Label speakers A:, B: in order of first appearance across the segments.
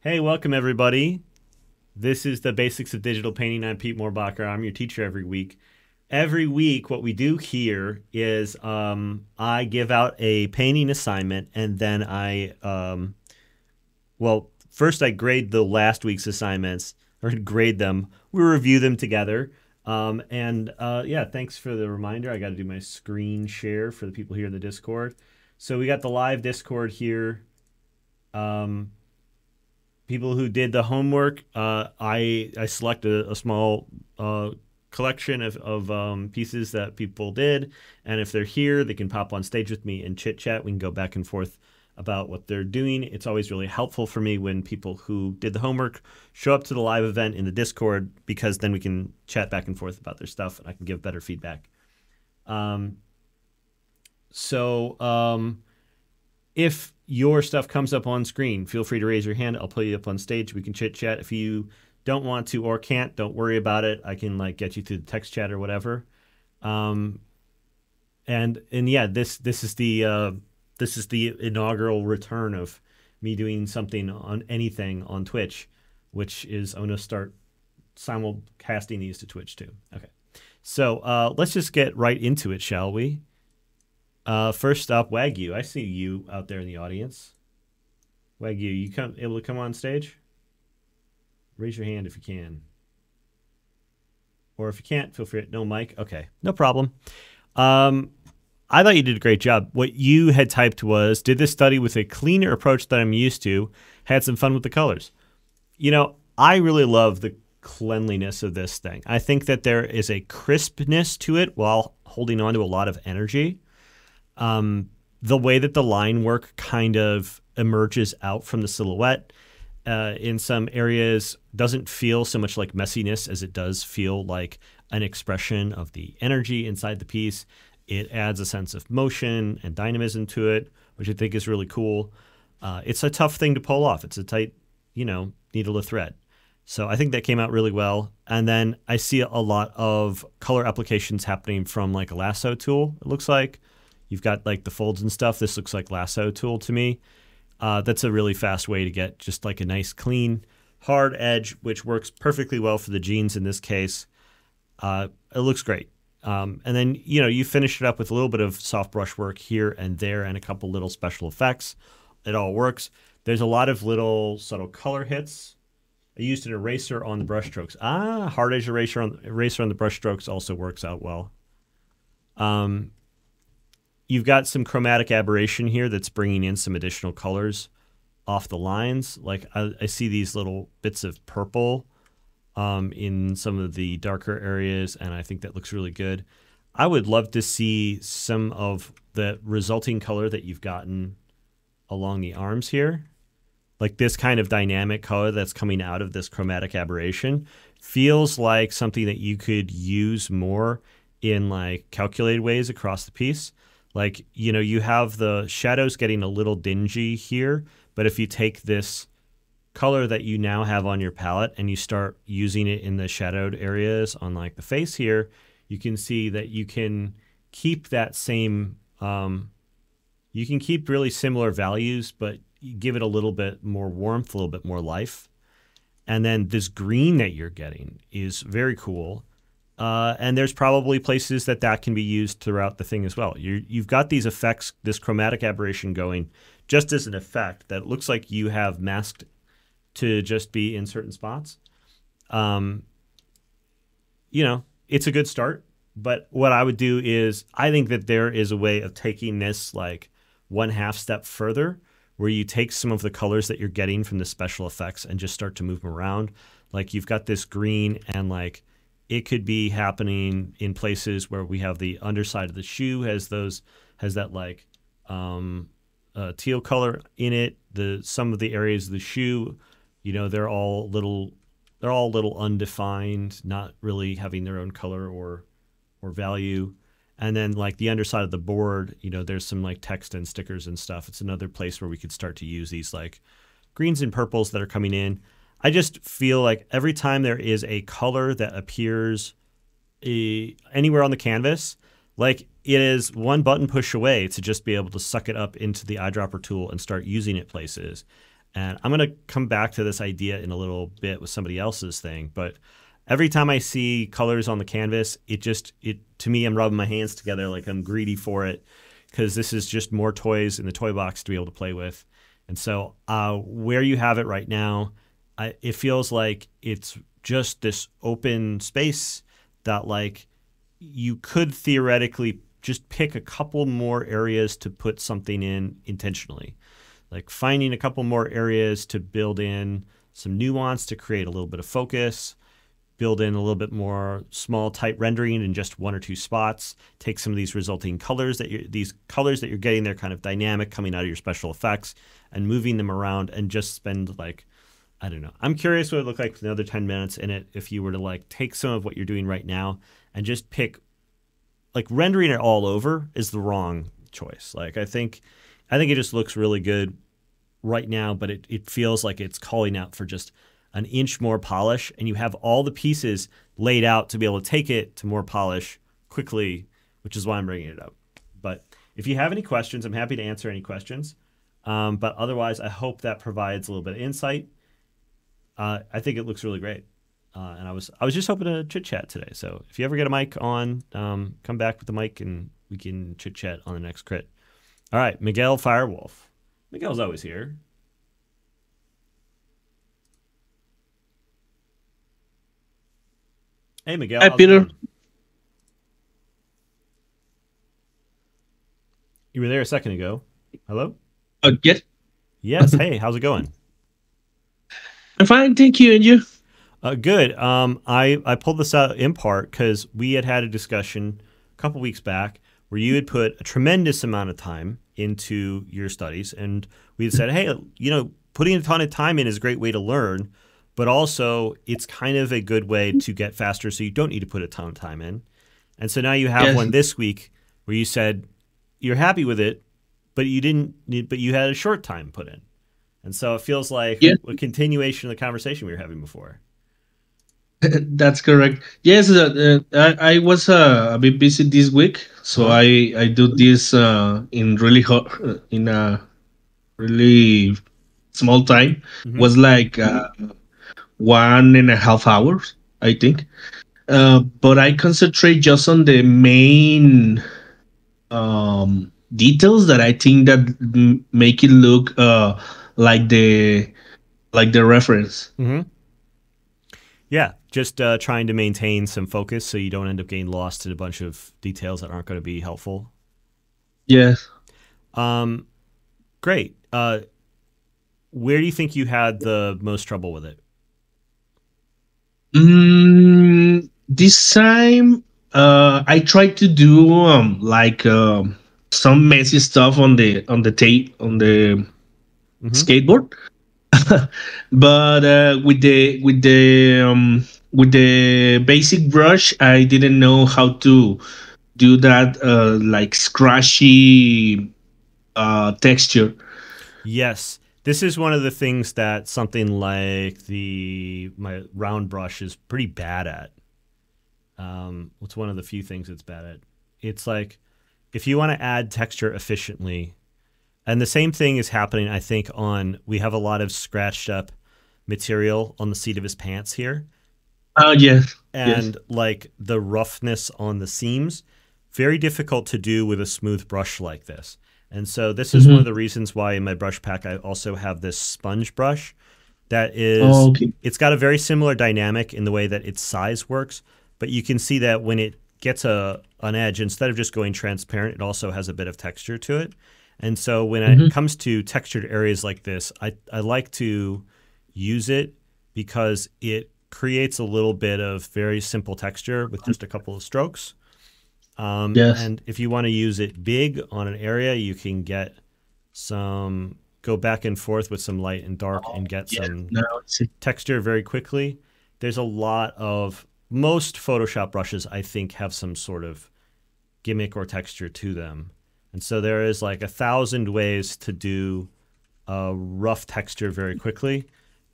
A: Hey, welcome everybody. This is the Basics of Digital Painting. I'm Pete Moorbacher. I'm your teacher every week. Every week, what we do here is I give out a painting assignment, and then first I grade the last week's assignments, or grade them. We review them together. Yeah, thanks for the reminder. I got to do my screen share for the people here in the Discord. So we got the live Discord here. People who did the homework, I select a small collection of pieces that people did, and if they're here, they can pop on stage with me and chit chat. We can go back and forth about what they're doing. It's always really helpful for me when people who did the homework show up to the live event in the Discord, because then we can chat back and forth about their stuff, and I can give better feedback. Um, so if your stuff comes up on screen, feel free to raise your hand. I'll pull you up on stage. We can chit chat. If you don't want to or can't, don't worry about it. I can get you through the text chat or whatever. And yeah, this is the inaugural return of me doing something on anything on Twitch, which is I'm gonna start simulcasting these to Twitch too. Okay, so let's just get right into it, shall we? First up, Wagyu. I see you out there in the audience. Wagyu, you able to come on stage? Raise your hand if you can. Or if you can't, feel free. No mic? Okay, no problem. I thought you did a great job. What you had typed was, did this study with a cleaner approach that I'm used to, had some fun with the colors. You know, I really love the cleanliness of this thing. I think that there is a crispness to it while holding on to a lot of energy. The way that the line work kind of emerges out from the silhouette in some areas doesn't feel so much like messiness as it does feel like an expression of the energy inside the piece. It adds a sense of motion and dynamism to it, which I think is really cool. It's a tough thing to pull off. It's a tight, needle to thread. So I think that came out really well. And then I see a lot of color applications happening from like a lasso tool, it looks like. You've got like the folds and stuff. This looks like lasso tool to me. That's a really fast way to get just like a nice, clean, hard edge, which works perfectly well for the jeans in this case. It looks great. And then, you finish it up with a little bit of soft brush work here and there and a couple little special effects. It all works. There's a lot of little subtle color hits. I used an eraser on the brush strokes. Hard edge eraser on the brush strokes also works out well. You've got some chromatic aberration here that's bringing in some additional colors off the lines. Like I see these little bits of purple in some of the darker areas, and I think that looks really good. I would love to see some of the resulting color that you've gotten along the arms here. Like this kind of dynamic color that's coming out of this chromatic aberration feels like something that you could use more in like calculated ways across the piece. Like, you have the shadows getting a little dingy here, but if you take this color that you now have on your palette and you start using it in the shadowed areas on like the face here, you can see that you can keep that same, you can keep really similar values, but give it a little bit more warmth, a little bit more life. And then this green that you're getting is very cool. And there's probably places that can be used throughout the thing as well. You've got these effects, this chromatic aberration going just as an effect that looks like you have masked to just be in certain spots. It's a good start. But what I would do is I think that there is a way of taking this like 1/2 step further, where you take some of the colors that you're getting from the special effects and just start to move them around. Like you've got this green, and like it could be happening in places where we have the underside of the shoe has that like teal color in it. Some of the areas of the shoe, they're all little undefined, not really having their own color or value. And then like the underside of the board, there's some like text and stickers and stuff. It's another place where we could start to use these like greens and purples that are coming in. I just feel like every time there is a color that appears anywhere on the canvas, like it is one button push away to just be able to suck it up into the eyedropper tool and start using it places. And I'm going to come back to this idea in a little bit with somebody else's thing. But every time I see colors on the canvas, it to me, I'm rubbing my hands together like I'm greedy for it, because this is just more toys in the toy box to be able to play with. And so where you have it right now, it feels like it's just this open space that like you could theoretically just pick a couple more areas to put something in intentionally. Like finding a couple more areas to build in some nuance to create a little bit of focus, build in a little bit more small tight rendering in just one or two spots, take some of these resulting colors these colors that you're getting, they're kind of dynamic coming out of your special effects, and moving them around, and just spend like, I don't know. I'm curious what it would look like for another 10 minutes in it if you were to like take some of what you're doing right now and just pick, like rendering it all over is the wrong choice. Like I think it just looks really good right now, but it feels like it's calling out for just an inch more polish, and you have all the pieces laid out to be able to take it to more polish quickly, which is why I'm bringing it up. But if you have any questions, I'm happy to answer any questions. But otherwise, I hope that provides a little bit of insight. I think it looks really great. And I was just hoping to chit chat today. So if you ever get a mic on, come back with the mic and we can chit chat on the next crit. All right, Miguel Firewolf. Miguel's always here. Hey, Miguel.
B: Hi, Peter.
A: You were there a second ago. Hello?
B: Yes,
A: Yes. Hey, how's it going?
B: I'm fine, thank you. And you?
A: Good. I pulled this out in part because we had a discussion a couple weeks back where you had put a tremendous amount of time into your studies, and we had said, hey, putting a ton of time in is a great way to learn, but also it's kind of a good way to get faster, so you don't need to put a ton of time in. And so now you have
B: Yes.
A: one this week where you said you're happy with it, but you had a short time put in. And so it feels like
B: Yeah,
A: a continuation of the conversation we were having before.
B: that's correct. Yes, I was a bit busy this week, so
A: Uh-huh.
B: I do this in really hot, in a really small time.
A: Hmm.
B: Was like 1.5 hours, I think. But I concentrate just on the main details that I think that make it look like the reference.
A: Hmm. Yeah, just trying to maintain some focus so you don't end up getting lost in a bunch of details that aren't going to be helpful.
B: Yes.
A: Um, Great. Where do you think you had the most trouble with it?
B: This time, I tried to do like some messy stuff on the tape on the
A: Hmm.
B: skateboard, but with the basic brush, I didn't know how to do that like scratchy texture.
A: Yes, this is one of the things that something like my round brush is pretty bad at. It's one of the few things it's bad at. It's like if you want to add texture efficiently, and the same thing is happening, I think, we have a lot of scratched up material on the seat of his pants here.
B: Yes, yes.
A: And like the roughness on the seams, very difficult to do with a smooth brush like this. And so this is one of
B: Hmm.
A: the reasons why in my brush pack I also have this sponge brush that is,
B: Okay.
A: it's got a very similar dynamic in the way that its size works, but you can see that when it gets an edge, instead of just going transparent, it also has a bit of texture to it. And so when it
B: Hmm.
A: comes to textured areas like this, I like to use it because it creates a little bit of very simple texture with just a couple of strokes.
B: Yes.
A: And if you want to use it big on an area, you can go back and forth with some light and dark and get
B: Yes.
A: some
B: Now it's
A: texture very quickly. There's most Photoshop brushes, I think, have some sort of gimmick or texture to them. And so there is like 1,000 ways to do a rough texture very quickly.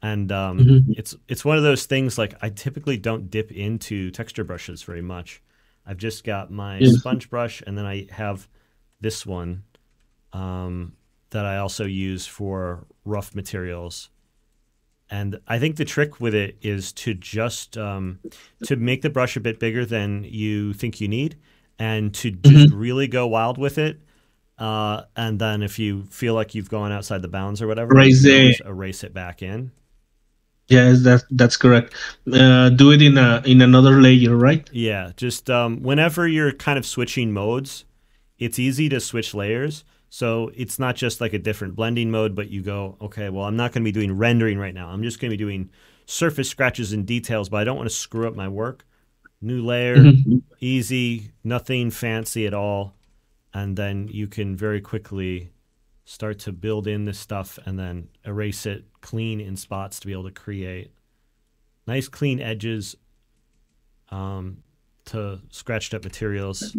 A: And
B: Mhm.
A: it's one of those things like I typically don't dip into texture brushes very much. I've just got my
B: Yes.
A: sponge brush, and then I have this one. Um, that I also use for rough materials. And I think the trick with it is to just to make the brush a bit bigger than you think you need, and to just really go wild with it. And then if you feel like you've gone outside the bounds or whatever, you
B: Erase
A: can
B: it.
A: always erase it back in.
B: Yes, that's correct. Do it in another layer, right?
A: Yeah, just whenever you're kind of switching modes, it's easy to switch layers. So it's not just like a different blending mode, but you go, okay, well, I'm not going to be doing rendering right now. I'm just going to be doing surface scratches and details, but I don't want to screw up my work. New layer, easy, nothing fancy at all. And then you can very quickly start to build in this stuff and then erase it clean in spots to be able to create nice clean edges to scratched up materials.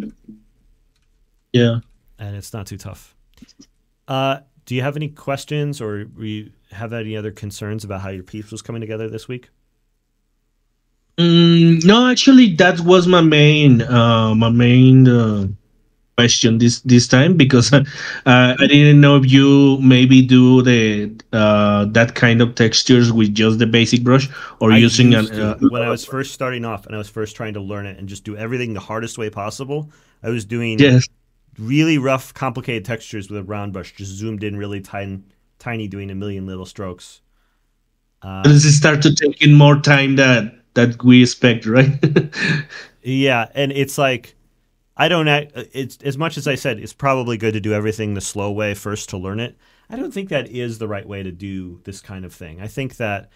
B: Yeah.
A: And it's not too tough. Do you have any questions, or you have any other concerns about how your piece was coming together this week?
B: No, actually, that was my main question this time, because I didn't know if you maybe do the that kind of textures with just the basic brush, or
A: I
B: using
A: used to. When I was first starting off and I was first trying to learn it and just do everything the hardest way possible, I was doing
B: yes.
A: really rough, complicated textures with a round brush, just zoomed in really tiny, doing a million little strokes.
B: Does it start to take in more time that we expect, right?
A: Yeah, and it's like I don't. It's as much as I said. It's probably good to do everything the slow way first to learn it. I don't think that is the right way to do this kind of thing. I think that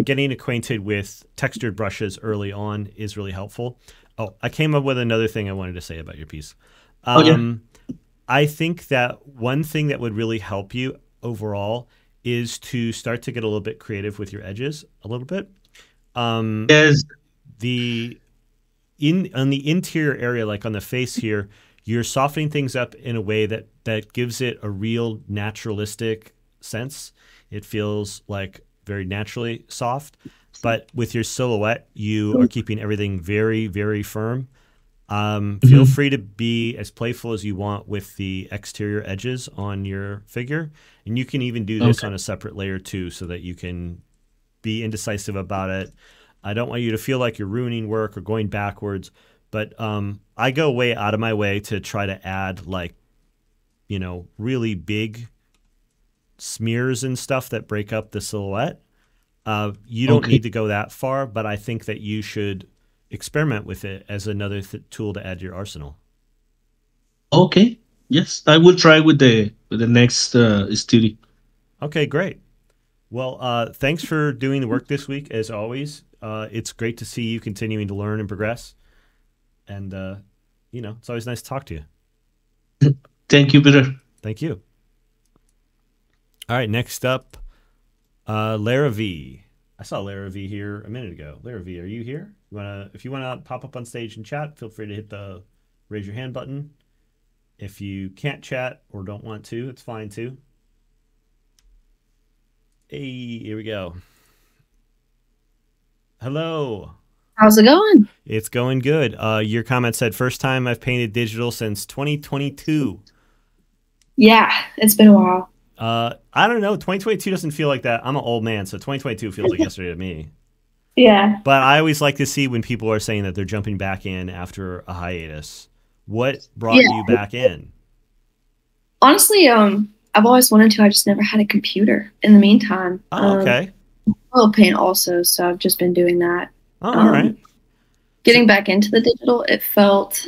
A: getting acquainted with textured brushes early on is really helpful. Oh, I came up with another thing I wanted to say about your piece.
B: Yeah.
A: I think that one thing that would really help you overall is to start to get a little bit creative with your edges a little bit.
B: Yes.
A: The on the interior area, like on the face here, you're softening things up in a way that gives it a real naturalistic sense. It feels like very naturally soft. But with your silhouette, you are keeping everything very, very firm. Feel free to be as playful as you want with the exterior edges on your figure. And you can even do this on a separate layer too, so that you can be indecisive about it. I don't want you to feel like you're ruining work or going backwards, but I go way out of my way to try to add, like, really big smears and stuff that break up the silhouette. You don't need to go that far, but I think that you should experiment with it as another tool to add to your arsenal.
B: Okay. Yes, I will try with the next study.
A: Okay, great. Well, thanks for doing the work this week, as always. It's great to see you continuing to learn and progress. And, it's always nice to talk to you.
B: Thank you, Peter.
A: Thank you. All right, next up, Lara V. I saw Lara V here a minute ago. Lara V, are you here? If you want to pop up on stage and chat, feel free to hit the raise your hand button. If you can't chat or don't want to, it's fine too. Hey, here we go. Hello.
C: How's it going?
A: It's going good. Your comment said, first time I've painted digital since 2022.
C: Yeah, it's been a while.
A: I don't know. 2022 doesn't feel like that. I'm an old man, so 2022 feels like yesterday to me.
C: Yeah.
A: But I always like to see when people are saying that they're jumping back in after a hiatus. What brought you back in?
C: Honestly, I've always wanted to. I just never had a computer in the meantime.
A: Oh, okay.
C: I love paint also, so I've just been doing that.
A: Oh, all right.
C: Getting back into the digital, it felt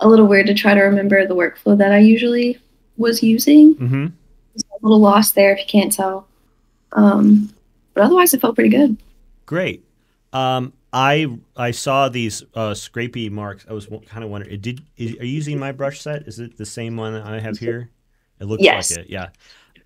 C: a little weird to try to remember the workflow that I usually was using.
A: Mm-hmm.
C: A little lost there if you can't tell. But otherwise, it felt pretty good.
A: Great. I saw these scrapey marks. I was kind of wondering, are you using my brush set? Is it the same one I have here? It looks like it. Yeah.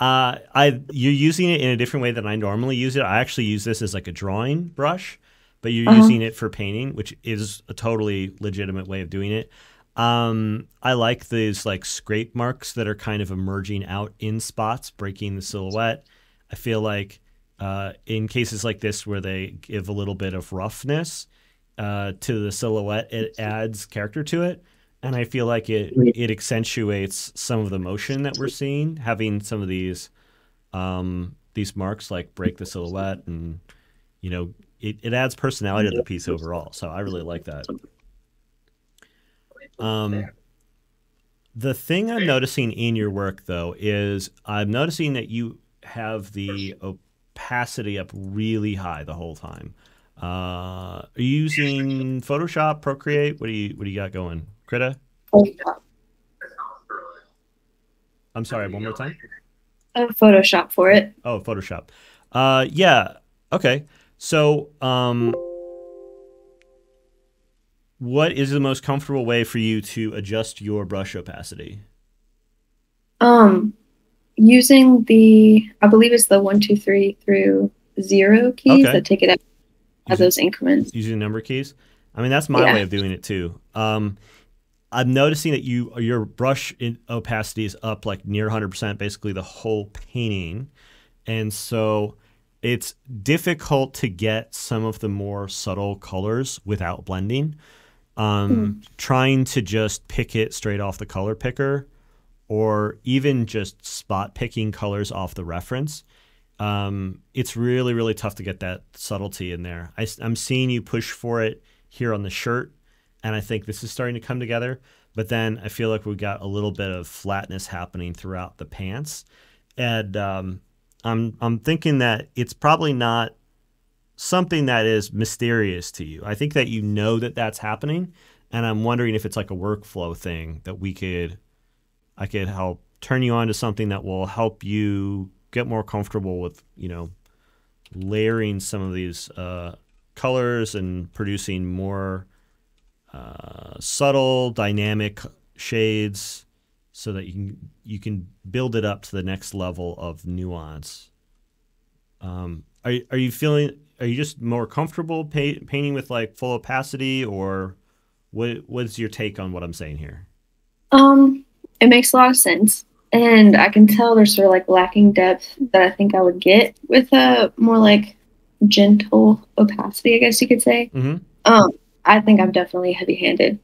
A: You're using it in a different way than I normally use it. I actually use this as like a drawing brush, but you're using it for painting, which is a totally legitimate way of doing it. I like these like scrape marks that are kind of emerging out in spots, breaking the silhouette. I feel like in cases like this where they give a little bit of roughness to the silhouette, it adds character to it. And I feel like it accentuates some of the motion that we're seeing, having some of these marks like break the silhouette, and it adds personality to the piece overall. So I really like that. The thing I'm noticing in your work, though, is I'm noticing that you have the opacity up really high the whole time. Are you using Photoshop, Procreate? What do you got going, Krita?
C: Photoshop.
A: I'm sorry, one more time.
C: Photoshop for it.
A: Oh, Photoshop. Yeah. Okay. So, what is the most comfortable way for you to adjust your brush opacity?
C: Using I believe it's the 1, 2, 3 through 0 keys
A: Okay.
C: that take it at those increments.
A: Using number keys. I mean, that's my way of doing it too. I'm noticing that your brush opacity is up like near 100%, basically the whole painting, and so it's difficult to get some of the more subtle colors without blending. Trying to just pick it straight off the color picker, or even just spot picking colors off the reference, it's really, really tough to get that subtlety in there. I'm seeing you push for it here on the shirt, and I think this is starting to come together. But then I feel like we've got a little bit of flatness happening throughout the pants, and I'm thinking that it's probably not something that is mysterious to you. I think that that that's happening, and I'm wondering if it's like a workflow thing that I could help turn you on to something that will help you get more comfortable with, layering some of these colors and producing more subtle, dynamic shades, so that you can build it up to the next level of nuance. Are you feeling? Are you just more comfortable painting with like full opacity, or what's your take on what I'm saying here?
C: It makes a lot of sense, and I can tell there's sort of like lacking depth that I think I would get with a more like gentle opacity, I guess you could say.
A: Mm-hmm.
C: I think I'm definitely heavy-handed,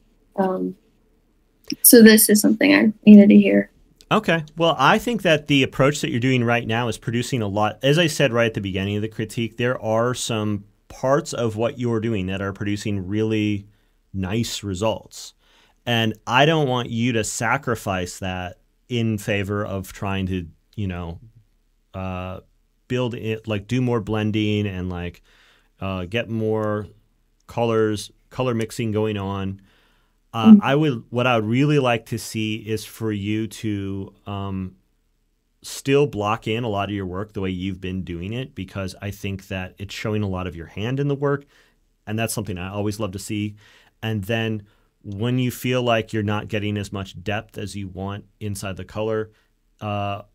C: so this is something I needed to hear.
A: Okay. Well, I think that the approach that you're doing right now is producing a lot. As I said right at the beginning of the critique, there are some parts of what you're doing that are producing really nice results. And I don't want you to sacrifice that in favor of trying to, build it, like do more blending and like get more color mixing going on. What I would really like to see is for you to still block in a lot of your work the way you've been doing it, because I think that it's showing a lot of your hand in the work, and that's something I always love to see. And then when you feel like you're not getting as much depth as you want inside the color,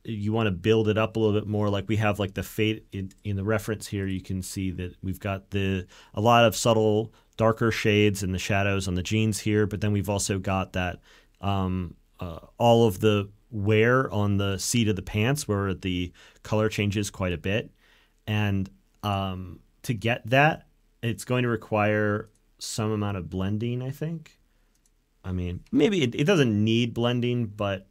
A: you want to build it up a little bit more. Like we have like the fade in the reference here, you can see that we've got a lot of subtle darker shades and the shadows on the jeans here, but then we've also got that all of the wear on the seat of the pants where the color changes quite a bit. And to get that, it's going to require some amount of blending, I think. I mean, maybe it doesn't need blending, but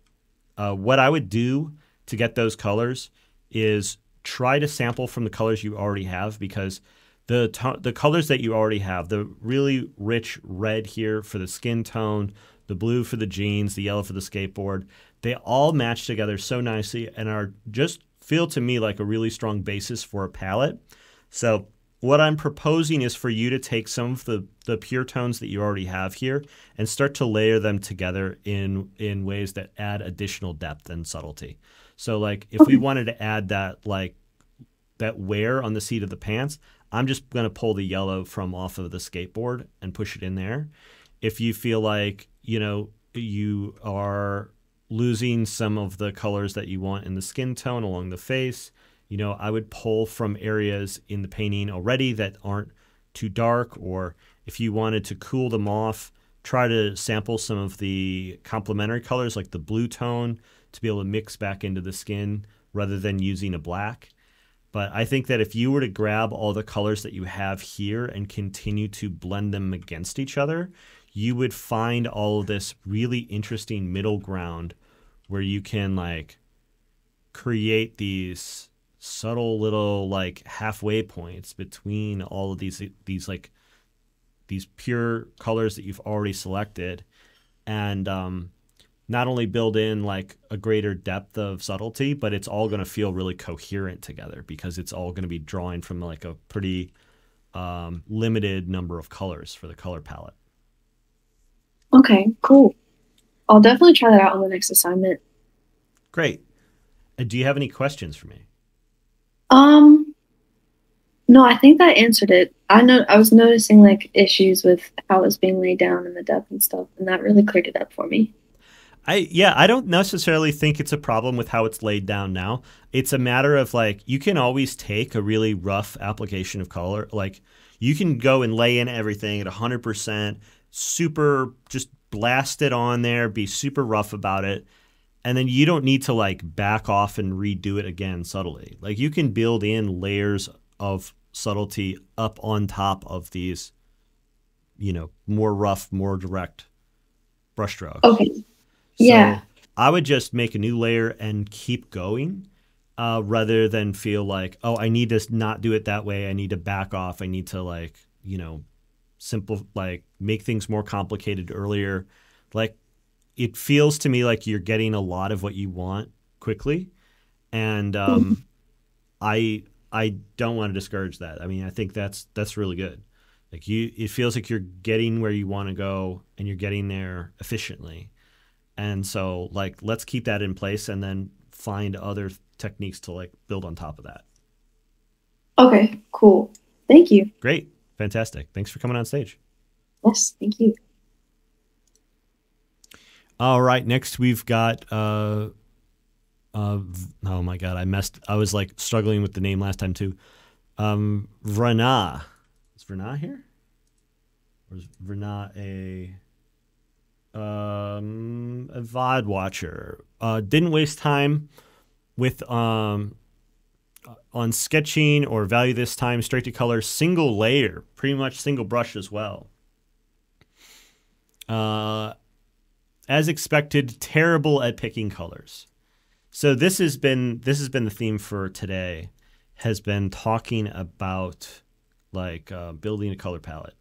A: what I would do to get those colors is try to sample from the colors you already have, because the colors that you already have, the really rich red here for the skin tone, the blue for the jeans, the yellow for the skateboard, they all match together so nicely and are just feel to me like a really strong basis for a palette. So what I'm proposing is for you to take some of the pure tones that you already have here and start to layer them together in ways that add additional depth and subtlety. So like if we wanted to add that wear on the seat of the pants, I'm just going to pull the yellow from off of the skateboard and push it in there. If you feel like, you are losing some of the colors that you want in the skin tone along the face, I would pull from areas in the painting already that aren't too dark, or if you wanted to cool them off, try to sample some of the complementary colors like the blue tone to be able to mix back into the skin rather than using a black. But I think that if you were to grab all the colors that you have here and continue to blend them against each other, you would find all of this really interesting middle ground where you can like create these subtle little like halfway points between all of these like these pure colors that you've already selected, and not only build in like a greater depth of subtlety, but it's all going to feel really coherent together because it's all going to be drawing from like a pretty limited number of colors for the color palette.
C: Okay, cool. I'll definitely try that out on the next assignment.
A: Great. Do you have any questions for me?
C: No, I think that answered it. I was noticing like issues with how it was being laid down and the depth and stuff, and that really cleared it up for me.
A: I don't necessarily think it's a problem with how it's laid down now. It's a matter of like, you can always take a really rough application of color. Like you can go and lay in everything at 100%, super, just blast it on there, be super rough about it. And then you don't need to like back off and redo it again subtly. Like you can build in layers of subtlety up on top of these, more rough, more direct brushstrokes.
C: Okay.
A: So
C: yeah.
A: I would just make a new layer and keep going rather than feel like, oh, I need to not do it that way. I need to back off. I need to like, make things more complicated earlier. Like it feels to me like you're getting a lot of what you want quickly. And I don't want to discourage that. I mean, I think that's really good. Like it feels like you're getting where you want to go and you're getting there efficiently. And so like, let's keep that in place and then find other techniques to like build on top of that.
C: Okay, cool. Thank you.
A: Great. Fantastic. Thanks for coming on stage.
C: Yes, thank you.
A: All right. Next we've got, oh my God, I was like struggling with the name last time too. Vrana. Is Vrana here? Or is Vrana a VOD watcher? Didn't waste time with on sketching or value this time, straight to color, single layer, pretty much single brush as well. As expected, terrible at picking colors. So this has been the theme for today, has been talking about like building a color palette.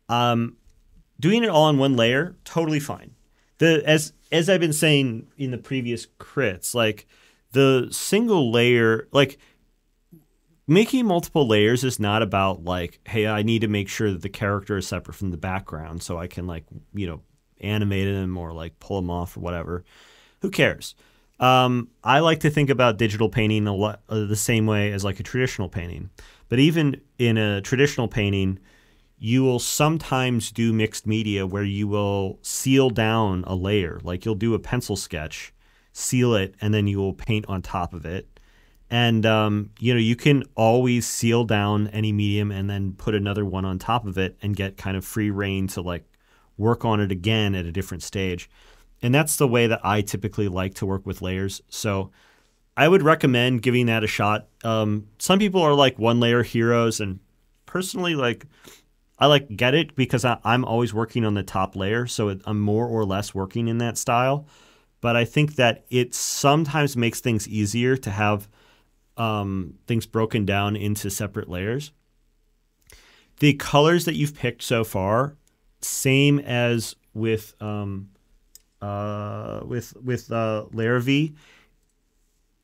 A: Doing it all in one layer, totally fine. As I've been saying in the previous crits, like the single layer, like making multiple layers is not about like, hey, I need to make sure that the character is separate from the background so I can like, animate them or like pull them off or whatever. Who cares? I like to think about digital painting a lot the same way as like a traditional painting. But even in a traditional painting, you will sometimes do mixed media where you will seal down a layer. Like you'll do a pencil sketch, seal it, and then you will paint on top of it. And, you can always seal down any medium and then put another one on top of it and get kind of free reign to like work on it again at a different stage. And that's the way that I typically like to work with layers. So I would recommend giving that a shot. Some people are like one layer heroes, and personally, like I like get it because I'm always working on the top layer. So I'm more or less working in that style. But I think that it sometimes makes things easier to have things broken down into separate layers. The colors that you've picked so far, same as with Layer V,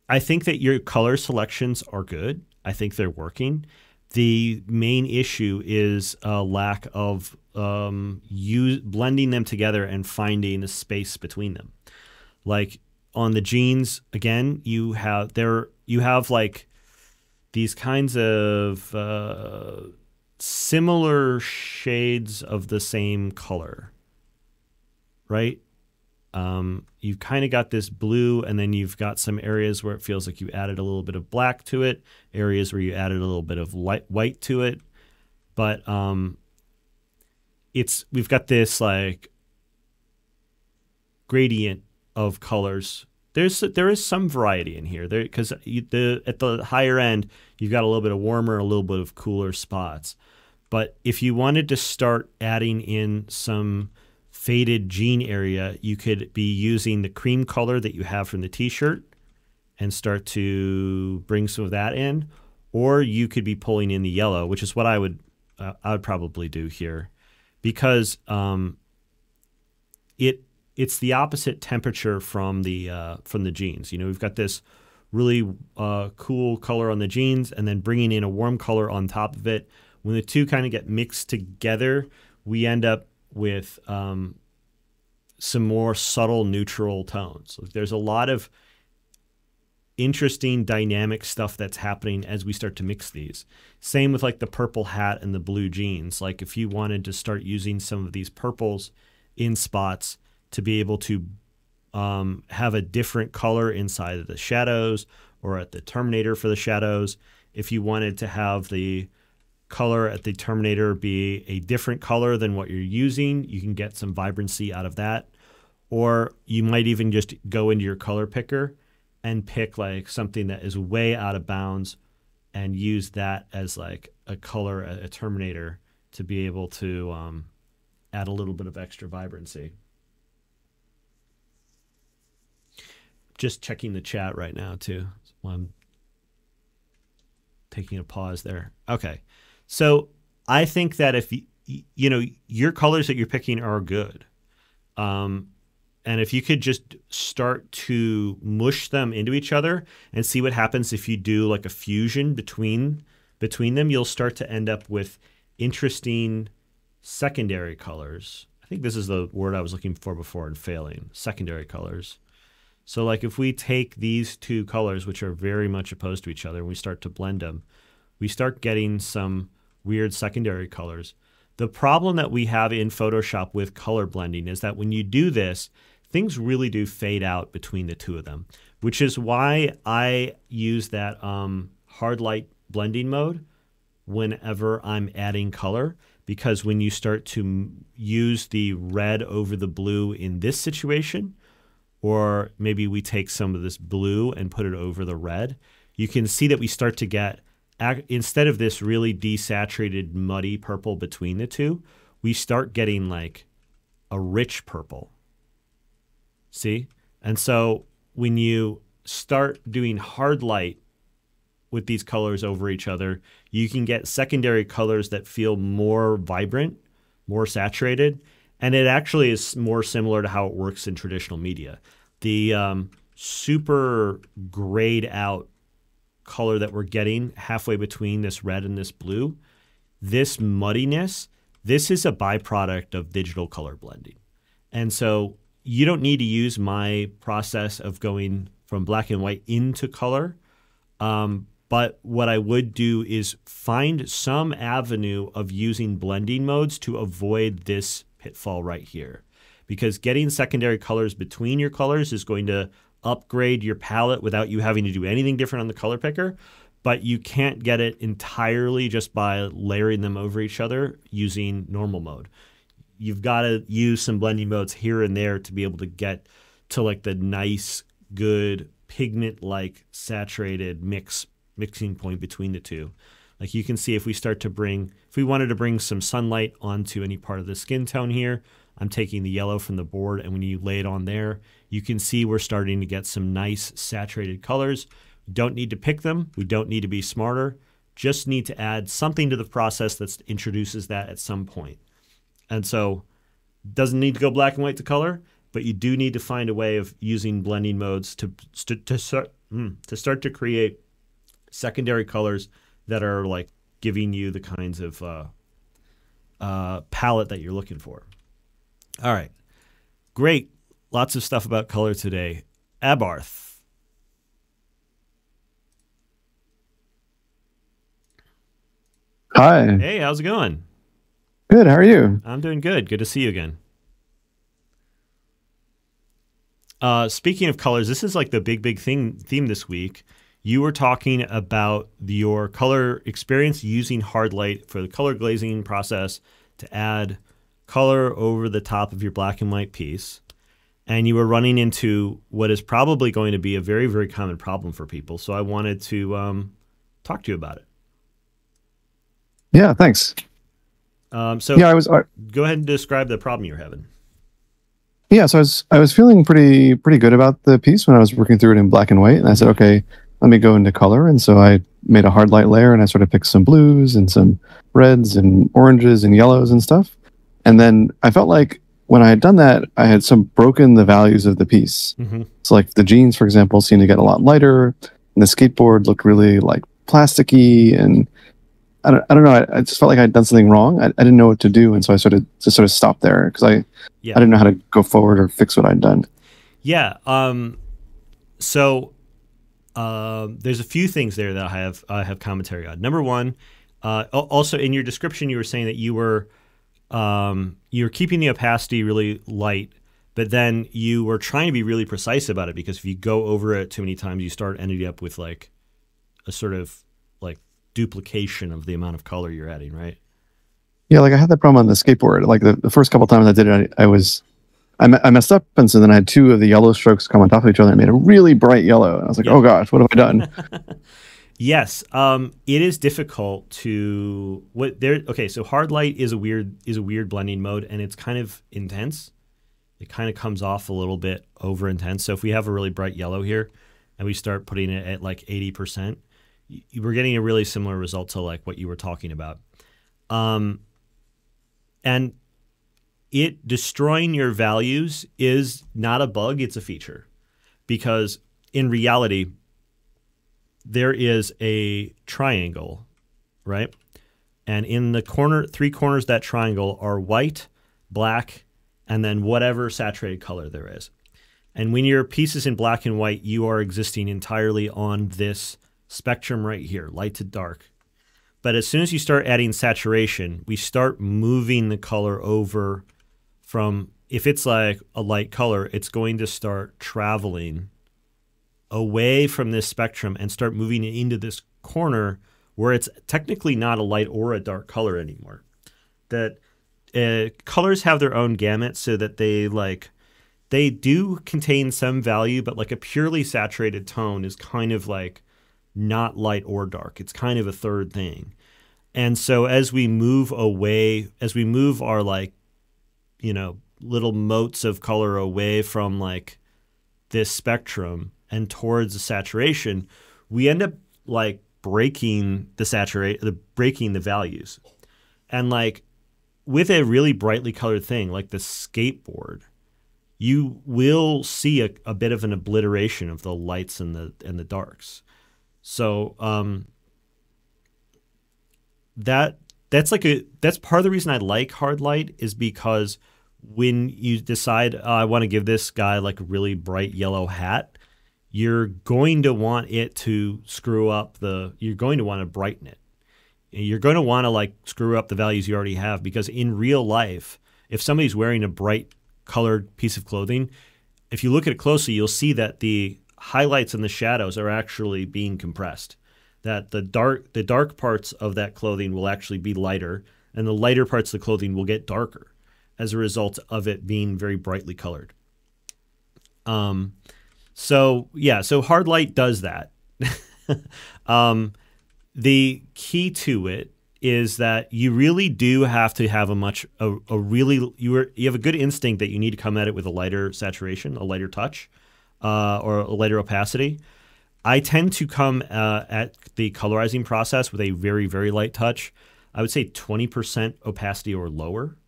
A: I think that your color selections are good. I think they're working. The main issue is a lack of blending them together and finding a space between them. Like on the jeans, again, you have like these kinds of similar shades of the same color, right? You've kind of got this blue, and then you've got some areas where it feels like you added a little bit of black to it, areas where you added a little bit of white to it. But we've got this like gradient of colors. There is some variety in here there because at the higher end you've got a little bit of warmer, a little bit of cooler spots. But if you wanted to start adding in some faded jean area, you could be using the cream color that you have from the t-shirt and start to bring some of that in, or you could be pulling in the yellow, which is what I would probably do here, because it's the opposite temperature from the jeans. You know, we've got this really cool color on the jeans, and then bringing in a warm color on top of it. When the two kind of get mixed together, we end up with some more subtle neutral tones. There's a lot of interesting dynamic stuff that's happening as we start to mix these. Same with like the purple hat and the blue jeans. Like if you wanted to start using some of these purples in spots to be able to have a different color inside of the shadows or at the terminator for the shadows. If you wanted to have the color at the terminator be a different color than what you're using, you can get some vibrancy out of that. Or you might even just go into your color picker and pick like something that is way out of bounds and use that as like a color, a terminator, to be able to add a little bit of extra vibrancy. Just checking the chat right now too. I'm taking a pause there. Okay. So I think that if you know, your colors that you're picking are good. And if you could just start to mush them into each other and see what happens if you do like a fusion between them, you'll start to end up with interesting secondary colors. I think this is the word I was looking for before and failing. Secondary colors. So like if we take these two colors, which are very much opposed to each other, and we start to blend them, we start getting some weird secondary colors. The problem that we have in Photoshop with color blending is that when you do this, things really do fade out between the two of them, which is why I use that hard light blending mode whenever I'm adding color, because when you start to use the red over the blue in this situation, or maybe we take some of this blue and put it over the red, you can see that we start to get, instead of this really desaturated muddy purple between the two, we start getting like a rich purple. See? And so when you start doing hard light with these colors over each other, you can get secondary colors that feel more vibrant, more saturated, and it actually is more similar to how it works in traditional media. The super grayed out color that we're getting halfway between this red and this blue, this muddiness, this is a byproduct of digital color blending. And so you don't need to use my process of going from black and white into color. But what I would do is find some avenue of using blending modes to avoid this pitfall right here. Because getting secondary colors between your colors is going to upgrade your palette without you having to do anything different on the color picker. But you can't get it entirely just by layering them over each other using normal mode. You've got to use some blending modes here and there to be able to get to like the nice, good, pigment-like saturated mixing point between the two. Like you can see if we start to bring, if we wanted to bring some sunlight onto any part of the skin tone here, I'm taking the yellow from the board, and when you lay it on there, you can see we're starting to get some nice saturated colors. We don't need to pick them. We don't need to be smarter. Just need to add something to the process that introduces that at some point. And so it doesn't need to go black and white to color, but you do need to find a way of using blending modes to start to create secondary colors that are like giving you the kinds of palette that you're looking for. All right, great. Lots of stuff about color today. Abarth.
D: Hi.
A: Hey, how's it going?
D: Good. How are you?
A: I'm doing good. Good to see you again. Speaking of colors, this is like the big theme this week. You were talking about your color experience using hard light for the color glazing process to add color over the top of your black and white piece. And you were running into what is probably going to be a very, very common problem for people. So I wanted to talk to you about it.
D: Yeah, thanks.
A: So
D: Yeah,
A: go ahead and describe the problem you're having.
D: yeah, so I was feeling pretty good about the piece when I was working through it in black and white, and I said, okay, let me go into color, and so I made a hard light layer, and I sort of picked some blues and some reds and oranges and yellows and stuff, and then I felt like when I had done that, I had some broken the values of the piece.
A: Mm-hmm.
D: So like the jeans, for example, seemed to get a lot lighter, and the skateboard looked really like plasticky, and I don't know. I just felt like I'd done something wrong. I didn't know what to do, and so I sort of stopped there because I didn't know how to go forward or fix what I'd done.
A: Yeah. So there's a few things there that I have commentary on. Number one, also in your description, you were saying that you were keeping the opacity really light, but then you were trying to be really precise about it because if you go over it too many times, you start ending up with like a sort of like duplication of the amount of color you're adding, right?
D: Yeah, like I had that problem on the skateboard. Like the first couple times I did it, I messed up, and so then I had two of the yellow strokes come on top of each other and made a really bright yellow. And I was like, oh gosh, what have I done?
A: Yes, it is difficult to Okay, so hard light is a weird blending mode, and it's kind of intense. It kind of comes off a little bit over intense. So if we have a really bright yellow here, and we start putting it at like 80%, we're getting a really similar result to like what you were talking about. And it destroying your values is not a bug, it's a feature. Because in reality, there is a triangle, right? And in the three corners of that triangle are white, black, and then whatever saturated color there is. And when your piece is in black and white, you are existing entirely on this spectrum right here, light to dark. But as soon as you start adding saturation, we start moving the color over from, if it's like a light color, it's going to start traveling away from this spectrum and start moving it into this corner where it's technically not a light or a dark color anymore. That colors have their own gamut so that they do contain some value, but like a purely saturated tone is kind of like not light or dark. It's kind of a third thing. And so as we move away, as we move our like, little motes of color away from like this spectrum and towards the saturation, we end up like breaking the values. And like with a really brightly colored thing like the skateboard, you will see a bit of an obliteration of the lights and the darks. So that's part of the reason I like hard light, is because when you decide I want to give this guy like a really bright yellow hat, you're going to want it to you're going to want to brighten it. You're going to want to like screw up the values you already have, because in real life, if somebody's wearing a bright colored piece of clothing, if you look at it closely, you'll see that the highlights and the shadows are actually being compressed. That the dark parts of that clothing will actually be lighter, and the lighter parts of the clothing will get darker as a result of it being very brightly colored. So hard light does that. The key to it is that you really do have to have you have a good instinct that you need to come at it with a lighter saturation, a lighter touch, or a lighter opacity. I tend to come at the colorizing process with a very, very light touch. I would say 20% opacity or lower.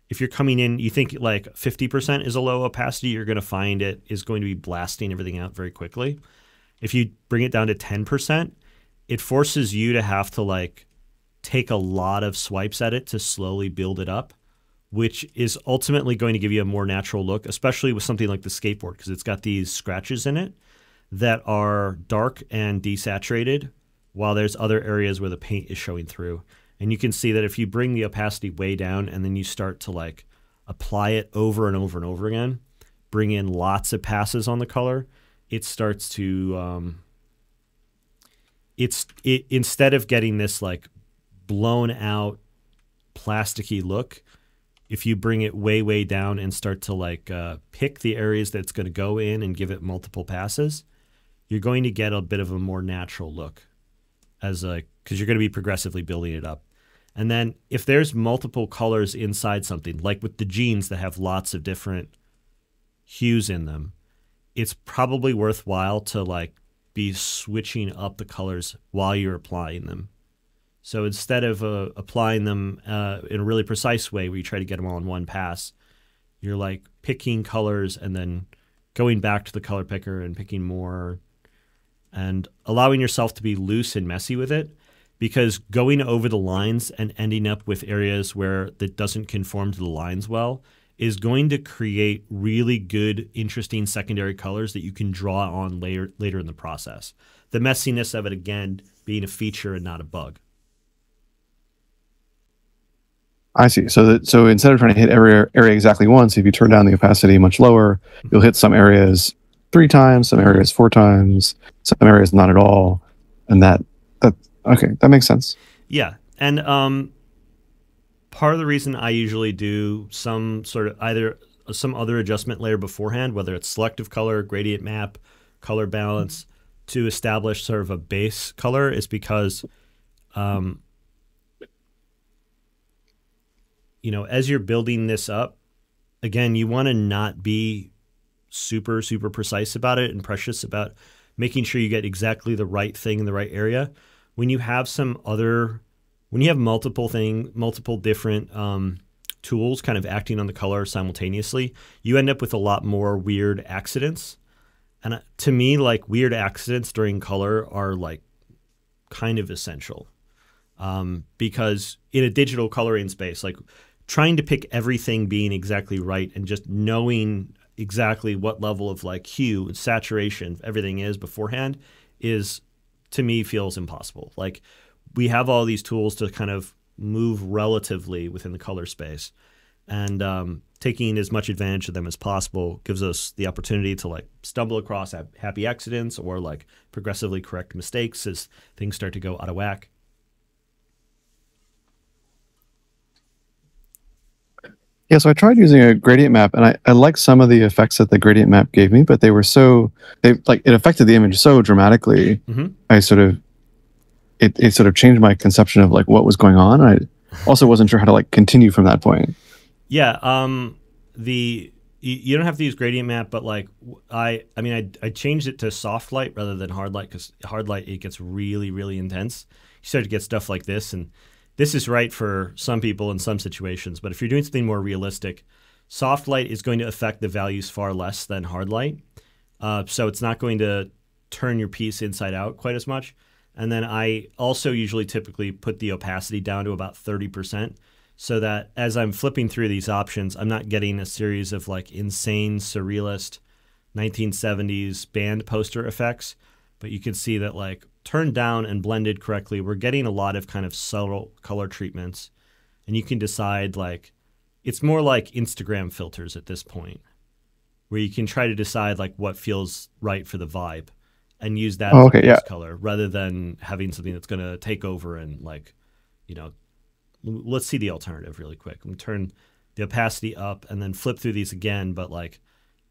A: If you're coming in, you think like 50% is a low opacity, you're going to find it is going to be blasting everything out very quickly. If you bring it down to 10%, it forces you to have to like take a lot of swipes at it to slowly build it up, which is ultimately going to give you a more natural look, especially with something like the skateboard, because it's got these scratches in it that are dark and desaturated, while there's other areas where the paint is showing through. And you can see that if you bring the opacity way down and then you start to like apply it over and over and over again, bring in lots of passes on the color, it starts to instead of getting this like blown out plasticky look, if you bring it way, way down and start to like pick the areas that it's going to go in and give it multiple passes, you're going to get a bit of a more natural look, because you're going to be progressively building it up. And then if there's multiple colors inside something, like with the jeans that have lots of different hues in them, it's probably worthwhile to like be switching up the colors while you're applying them. So instead of applying them in a really precise way where you try to get them all in one pass, you're like picking colors and then going back to the color picker and picking more and allowing yourself to be loose and messy with it, because going over the lines and ending up with areas where that doesn't conform to the lines well is going to create really good, interesting secondary colors that you can draw on later in the process. The messiness of it, again, being a feature and not a bug.
D: I see. So instead of trying to hit every area exactly once, if you turn down the opacity much lower, you'll hit some areas 3 times, some areas 4 times, some areas not at all, and that okay, that makes sense.
A: Yeah, and part of the reason I usually do some sort of either some other adjustment layer beforehand, whether it's selective color, gradient map, color balance, to establish sort of a base color, is because you know, as you're building this up, again, you want to not be super precise about it and precious about making sure you get exactly the right thing in the right area. When you have multiple different tools kind of acting on the color simultaneously, you end up with a lot more weird accidents. And to me, like, weird accidents during color are like kind of essential, because in a digital coloring space, like trying to pick everything being exactly right and just knowing exactly what level of like hue and saturation everything is beforehand is, to me, feels impossible. Like, we have all these tools to kind of move relatively within the color space, and taking as much advantage of them as possible gives us the opportunity to like stumble across happy accidents or like progressively correct mistakes as things start to go out of whack.
D: Yeah, so I tried using a gradient map, and I liked some of the effects that the gradient map gave me, but it affected the image so dramatically.
A: Mm-hmm.
D: It sort of changed my conception of like what was going on. I also wasn't sure how to like continue from that point.
A: Yeah, you don't have to use gradient map, but like I changed it to soft light rather than hard light, because hard light, it gets really intense. You start to get stuff like this, and this is right for some people in some situations, but if you're doing something more realistic, soft light is going to affect the values far less than hard light. So it's not going to turn your piece inside out quite as much. And then I also typically put the opacity down to about 30%, so that as I'm flipping through these options, I'm not getting a series of like insane surrealist 1970s band poster effects. But you can see that like turned down and blended correctly, we're getting a lot of kind of subtle color treatments. And you can decide, like, it's more like Instagram filters at this point, where you can try to decide like what feels right for the vibe and use that as a base color, rather than having something that's going to take over and like, you know, let's see the alternative really quick. I'm going to turn the opacity up and then flip through these again, but like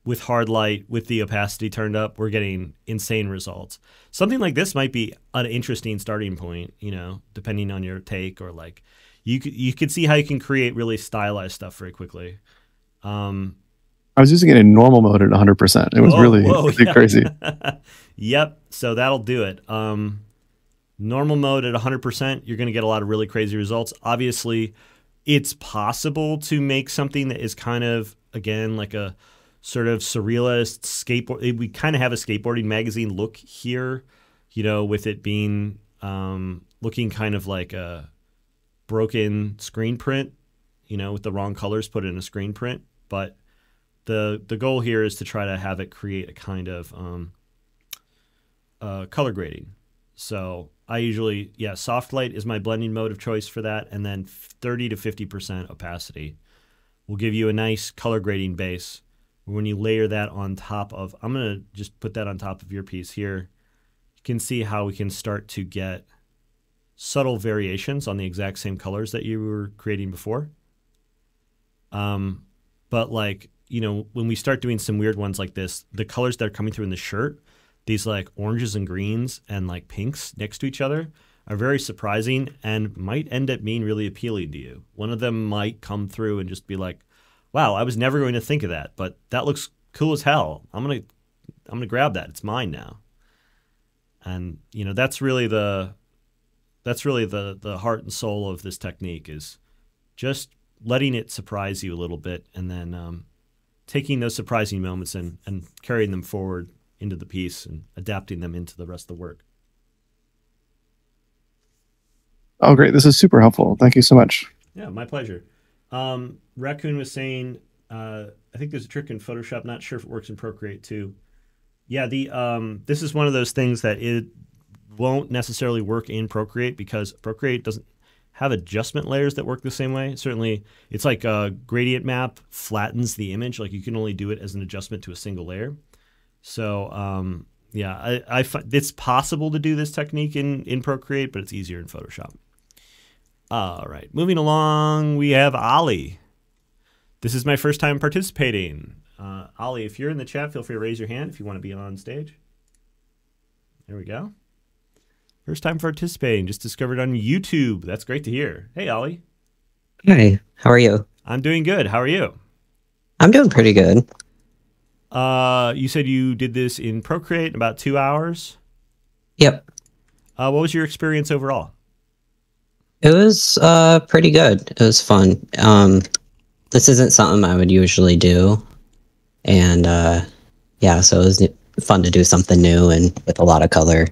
A: with hard light, with the opacity turned up, we're getting insane results. Something like this might be an interesting starting point, you know, depending on your take, or like you could see how you can create really stylized stuff very quickly.
D: I was using it in normal mode at 100%. It was really crazy.
A: Yep. So that'll do it. Normal mode at 100%, you're going to get a lot of really crazy results. Obviously, it's possible to make something that is kind of, again, like a sort of surrealist skateboard. We kind of have a skateboarding magazine look here, you know, with it being looking kind of like a broken screen print, you know, with the wrong colors put in a screen print. But the goal here is to try to have it create a kind of color grading. So I usually, soft light is my blending mode of choice for that, and then 30 to 50% opacity will give you a nice color grading base. When you layer that on top of, I'm going to just put that on top of your piece here, you can see how we can start to get subtle variations on the exact same colors that you were creating before. But like, you know, when we start doing some weird ones like this, the colors that are coming through in the shirt, these like oranges and greens and like pinks next to each other, are very surprising and might end up being really appealing to you. One of them might come through and just be like, wow, I was never going to think of that, but that looks cool as hell. I'm gonna grab that. It's mine now. And that's really the heart and soul of this technique, is just letting it surprise you a little bit, and then taking those surprising moments and carrying them forward into the piece and adapting them into the rest of the work.
D: Oh, great. This is super helpful. Thank you so much.
A: Yeah, my pleasure. Raccoon was saying, I think there's a trick in Photoshop. Not sure if it works in Procreate too. Yeah, this is one of those things that it won't necessarily work in Procreate, because Procreate doesn't have adjustment layers that work the same way. Certainly, it's like a gradient map flattens the image. Like, you can only do it as an adjustment to a single layer. So yeah, I find it's possible to do this technique in Procreate, but it's easier in Photoshop. All right, moving along, we have Ali. This is my first time participating. Ali, if you're in the chat, feel free to raise your hand if you want to be on stage. There we go. First time participating, just discovered on YouTube. That's great to hear. Hey, Ali.
E: Hi, how are you?
A: I'm doing good. How are you?
E: I'm doing pretty good.
A: You said you did this in Procreate in about 2 hours?
E: Yep.
A: What was your experience overall?
E: It was pretty good. It was fun. This isn't something I would usually do. And yeah, so it was fun to do something new and with a lot of color.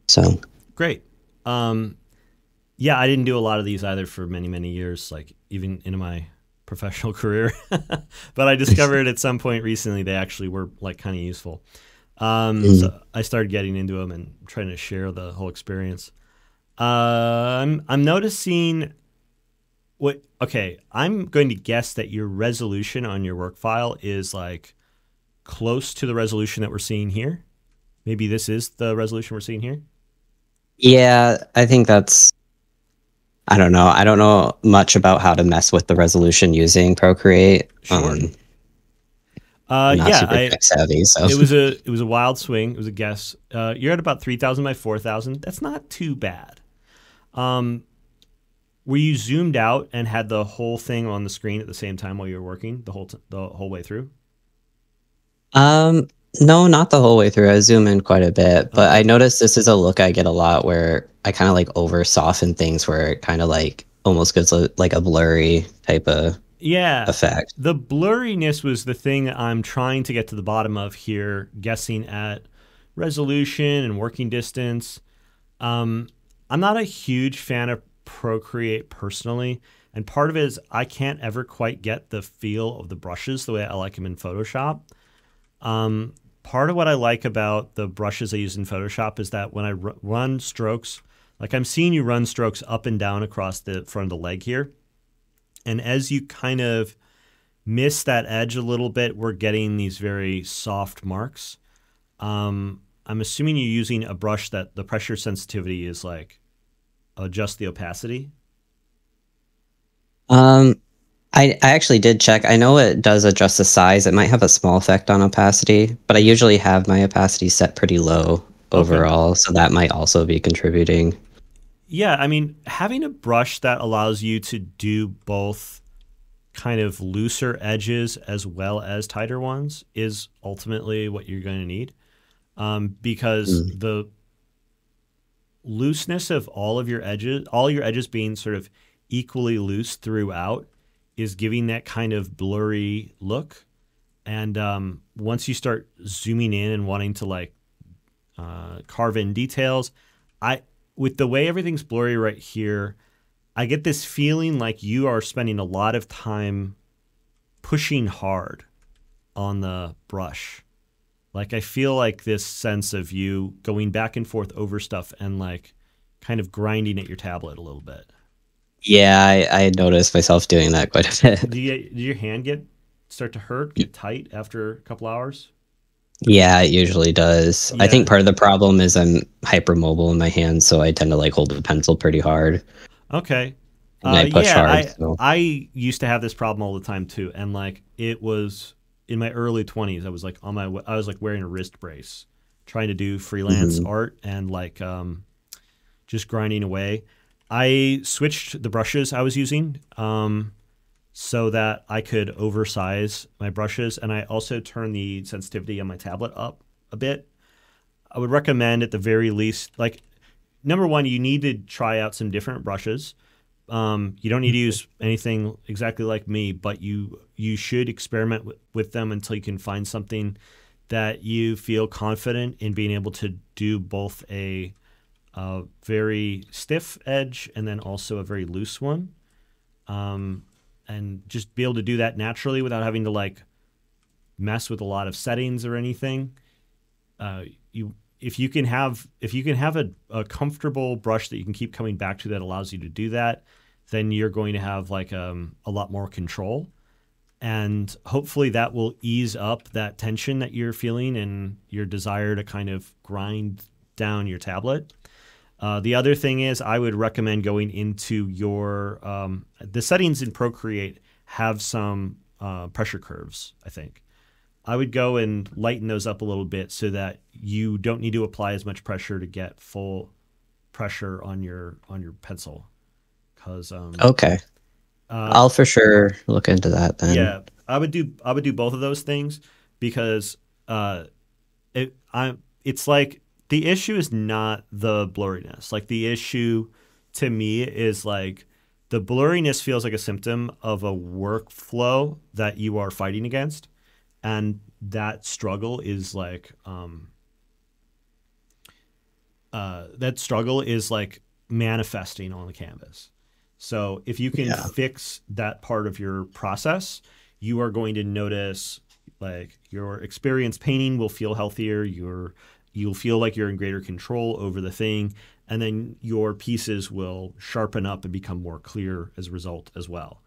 E: So
A: great. Yeah, I didn't do a lot of these either for many, many years, like even in my professional career. But I discovered at some point recently they actually were like kind of useful. So I started getting into them and trying to share the whole experience. I'm noticing I'm going to guess that your resolution on your work file is like close to the resolution that we're seeing here. Maybe this is the resolution we're seeing here.
E: yeah, I think that's, I don't know. I don't know much about how to mess with the resolution using Procreate.
A: Sure.
E: I'm not
A: yeah,
E: super tech savvy, so
A: it was a wild swing. It was a guess. You're at about 3,000 by 4,000. That's not too bad. Were you zoomed out and had the whole thing on the screen at the same time while you were working the whole way through?
E: No, not the whole way through. I zoom in quite a bit, but I noticed this is a look I get a lot where I kind of like over soften things, where it kind of like almost gives like a blurry type of effect.
A: The blurriness was the thing that I'm trying to get to the bottom of here, guessing at resolution and working distance. I'm not a huge fan of Procreate personally, and part of it is I can't ever quite get the feel of the brushes the way I like them in Photoshop. Part of what I like about the brushes I use in Photoshop is that when I run strokes, like I'm seeing you run strokes up and down across the front of the leg here, and as you kind of miss that edge a little bit, we're getting these very soft marks. I'm assuming you're using a brush that the pressure sensitivity is like adjust the opacity.
E: I actually did check. I know it does adjust the size. It might have a small effect on opacity, but I usually have my opacity set pretty low overall, so that might also be contributing.
A: Yeah, I mean, having a brush that allows you to do both kind of looser edges as well as tighter ones is ultimately what you're going to need, because the looseness of all your edges being sort of equally loose throughout is giving that kind of blurry look. And once you start zooming in and wanting to like carve in details, with the way everything's blurry right here, I get this feeling like you are spending a lot of time pushing hard on the brush. Like I feel like this sense of you going back and forth over stuff and like kind of grinding at your tablet a little bit.
E: Yeah, I noticed myself doing that quite a bit.
A: Did your hand start to hurt, get tight after a couple hours?
E: Yeah, it usually does.
A: Yeah.
E: I think part of the problem is I'm hypermobile in my hands, so I tend to like hold the pencil pretty hard.
A: Okay.
E: And I push hard.
A: I used to have this problem all the time too, and like it was in my early 20s. I was like I was like wearing a wrist brace, trying to do freelance art and like just grinding away. I switched the brushes I was using so that I could oversize my brushes, and I also turned the sensitivity on my tablet up a bit. I would recommend at the very least, like, number one, you need to try out some different brushes. You don't need to use anything exactly like me, but you should experiment with them until you can find something that you feel confident in being able to do both a very stiff edge and then also a very loose one. And just be able to do that naturally without having to like mess with a lot of settings or anything. If you can have a comfortable brush that you can keep coming back to that allows you to do that, then you're going to have like a lot more control, and hopefully that will ease up that tension that you're feeling and your desire to kind of grind down your tablet. The other thing is I would recommend going into your the settings in Procreate have some pressure curves, I think. I would go and lighten those up a little bit so that you don't need to apply as much pressure to get full pressure on your pencil. Cause
E: Okay. I'll for sure look into that then.
A: Yeah, I would do both of those things because it's like the issue is not the blurriness. Like the issue to me is like the blurriness feels like a symptom of a workflow that you are fighting against. And that struggle is like manifesting on the canvas. So if you can fix that part of your process, you are going to notice like your experience painting will feel healthier. You'll feel like you're in greater control over the thing, and then your pieces will sharpen up and become more clear as a result as well.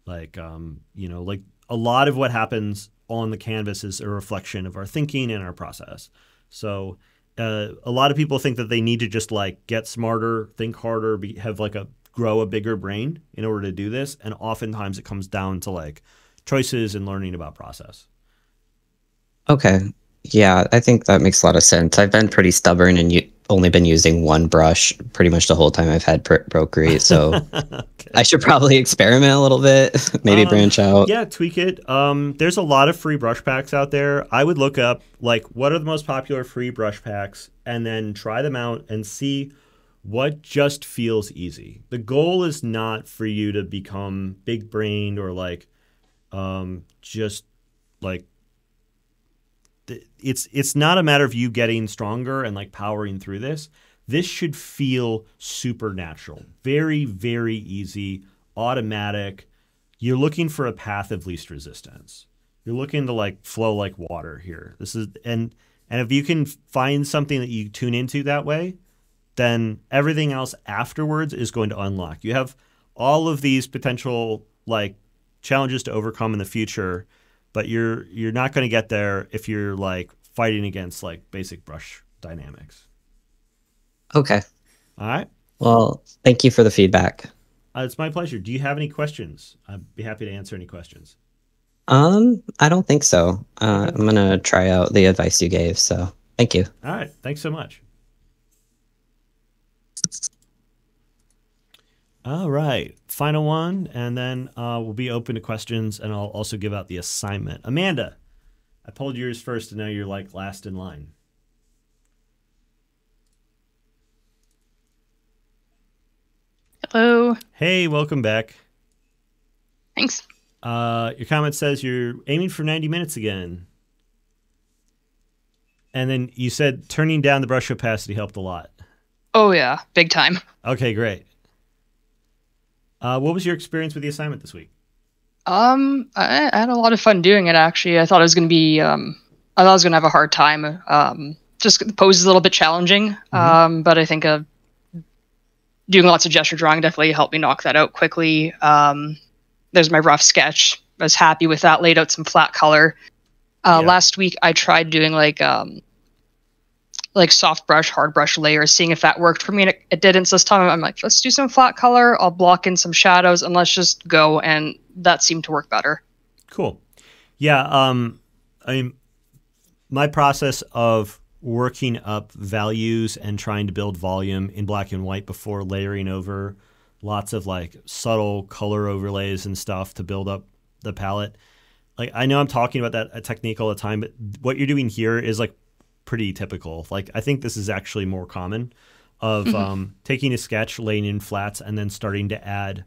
A: Like like a lot of what happens on the canvas is a reflection of our thinking and our process. So a lot of people think that they need to just like get smarter, think harder, grow a bigger brain in order to do this. And oftentimes it comes down to like choices and learning about process.
E: Okay. Yeah, I think that makes a lot of sense. I've been pretty stubborn and only been using one brush pretty much the whole time I've had Procreate. So okay. I should probably experiment a little bit, maybe branch out.
A: Yeah, tweak it. There's a lot of free brush packs out there. I would look up like what are the most popular free brush packs and then try them out and see what just feels easy. The goal is not for you to become big brained or like just like it's not a matter of you getting stronger and like powering through this. This should feel supernatural, very, very easy, automatic. You're looking for a path of least resistance. You're looking to like flow like water here. This is and if you can find something that you tune into that way, then everything else afterwards is going to unlock. You have all of these potential like challenges to overcome in the future, but you're not going to get there if you're like fighting against like basic brush dynamics.
E: Okay.
A: All right.
E: Well, thank you for the feedback.
A: It's my pleasure. Do you have any questions? I'd be happy to answer any questions.
E: I don't think so. I'm going to try out the advice you gave. So thank you.
A: All right. Thanks so much. All right, final one, and then we'll be open to questions, and I'll also give out the assignment. Amanda, I pulled yours first, and now you're like last in line.
F: Hello.
A: Hey, welcome back.
F: Thanks.
A: Your comment says you're aiming for 90 minutes again. And then you said turning down the brush opacity helped a lot.
F: Oh, yeah, big time.
A: Okay, great. What was your experience with the assignment this week?
F: I had a lot of fun doing it, actually. I thought it was going to be, I thought I was going to have a hard time. Just the pose is a little bit challenging, but I think doing lots of gesture drawing definitely helped me knock that out quickly. There's my rough sketch. I was happy with that, laid out some flat color. Last week, I tried doing like soft brush, hard brush layers, seeing if that worked for me, and it didn't. So this time I'm like, let's do some flat color. I'll block in some shadows and let's just go. And that seemed to work better.
A: Cool. Yeah. I mean, my process of working up values and trying to build volume in black and white before layering over lots of like subtle color overlays and stuff to build up the palette. Like, I know I'm talking about that technique all the time, but what you're doing here is like pretty typical. Like, I think this is actually more common of taking a sketch, laying in flats, and then starting to add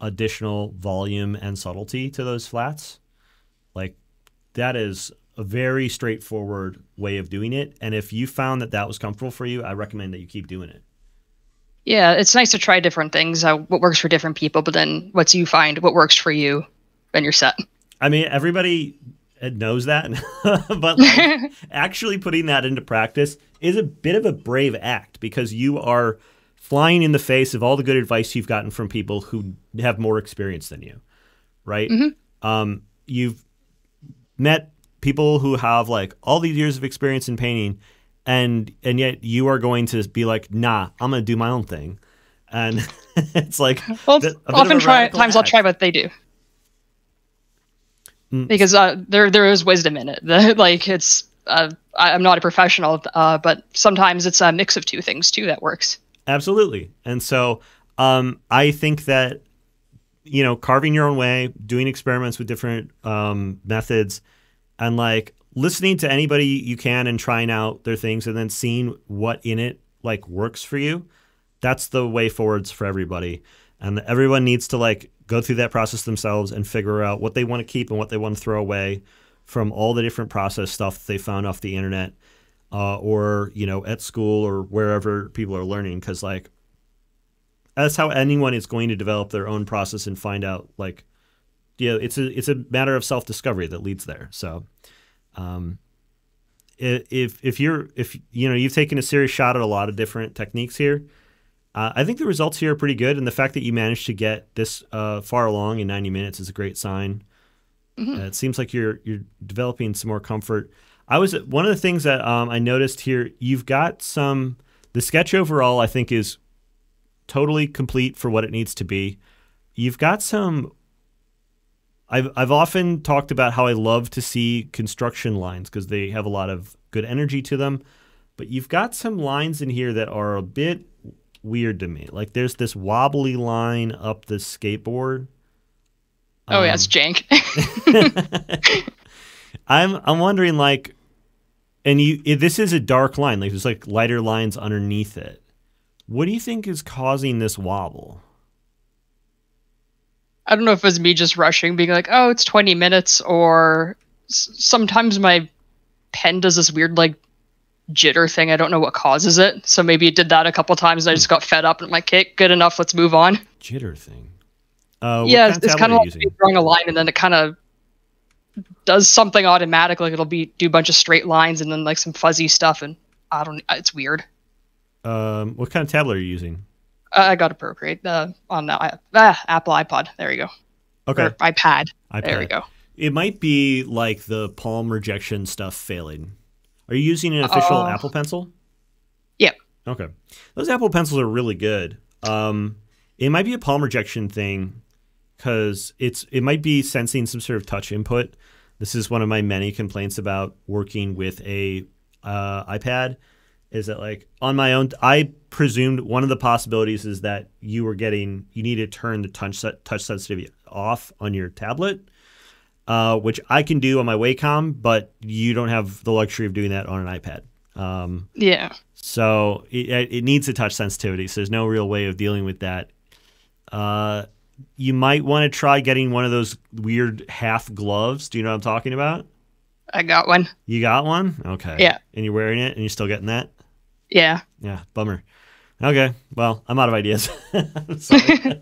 A: additional volume and subtlety to those flats. Like, that is a very straightforward way of doing it. And if you found that that was comfortable for you, I recommend that you keep doing it.
F: Yeah, it's nice to try different things, what works for different people, but then once you find what works for you, then you're set.
A: I mean, everybody knows that, but like, actually putting that into practice is a bit of a brave act, because you are flying in the face of all the good advice you've gotten from people who have more experience than you, right? You've met people who have like all these years of experience in painting, and yet you are going to be like, nah, I'm going to do my own thing. And it's like,
F: well, often times I'll try what they do. Because there is wisdom in it. Like, it's I'm not a professional, but sometimes it's a mix of two things too that works.
A: Absolutely. And so I think that, you know, carving your own way, doing experiments with different methods, and like listening to anybody you can and trying out their things and then seeing what in it like works for you, that's the way forwards for everybody. And everyone needs to like go through that process themselves and figure out what they want to keep and what they want to throw away from all the different process stuff they found off the internet or, you know, at school or wherever people are learning. Because like, that's how anyone is going to develop their own process and find out, like, yeah, it's a matter of self-discovery that leads there. So if you know, you've taken a serious shot at a lot of different techniques here, I think the results here are pretty good. And the fact that you managed to get this far along in 90 minutes is a great sign. It seems like you're developing some more comfort. One of the things that I noticed here, you've got the sketch overall, I think, is totally complete for what it needs to be. You've got I've often talked about how I love to see construction lines because they have a lot of good energy to them. But you've got some lines in here that are a bit weird to me. Like, there's this wobbly line up the skateboard.
F: Oh yeah, it's jank.
A: I'm wondering, like, and this is a dark line. Like, there's like lighter lines underneath it. What do you think is causing this wobble?
F: I don't know if it was me just rushing, being like, oh, it's 20 minutes, or sometimes my pen does this weird, like, jitter thing. I don't know what causes it. So maybe it did that a couple times, and I just got fed up, and I'm like, okay, good enough, let's move on.
A: Jitter thing?
F: Yeah, it's kind of like drawing a line, and then it kind of does something automatic, like it'll do a bunch of straight lines, and then, like, some fuzzy stuff, and it's weird.
A: What kind of tablet are you using?
F: I got a Procreate on the Apple iPod. There you go.
A: Okay.
F: Or iPad. There we go.
A: It might be like the palm rejection stuff failing. Are you using an official Apple Pencil?
F: Yep.
A: Okay. Those Apple Pencils are really good. It might be a palm rejection thing because it might be sensing some sort of touch input. This is one of my many complaints about working with a iPad. Is that, like, on my own, I presumed one of the possibilities is that you need to turn the touch sensitivity off on your tablet, which I can do on my Wacom, but you don't have the luxury of doing that on an iPad.
F: Yeah.
A: So it needs a touch sensitivity, so there's no real way of dealing with that. You might want to try getting one of those weird half gloves. Do you know what I'm talking about?
F: I got one.
A: You got one? Okay.
F: Yeah.
A: And you're wearing it and you're still getting that?
F: Yeah.
A: Yeah, bummer. Okay, well, I'm out of ideas. I'm sorry.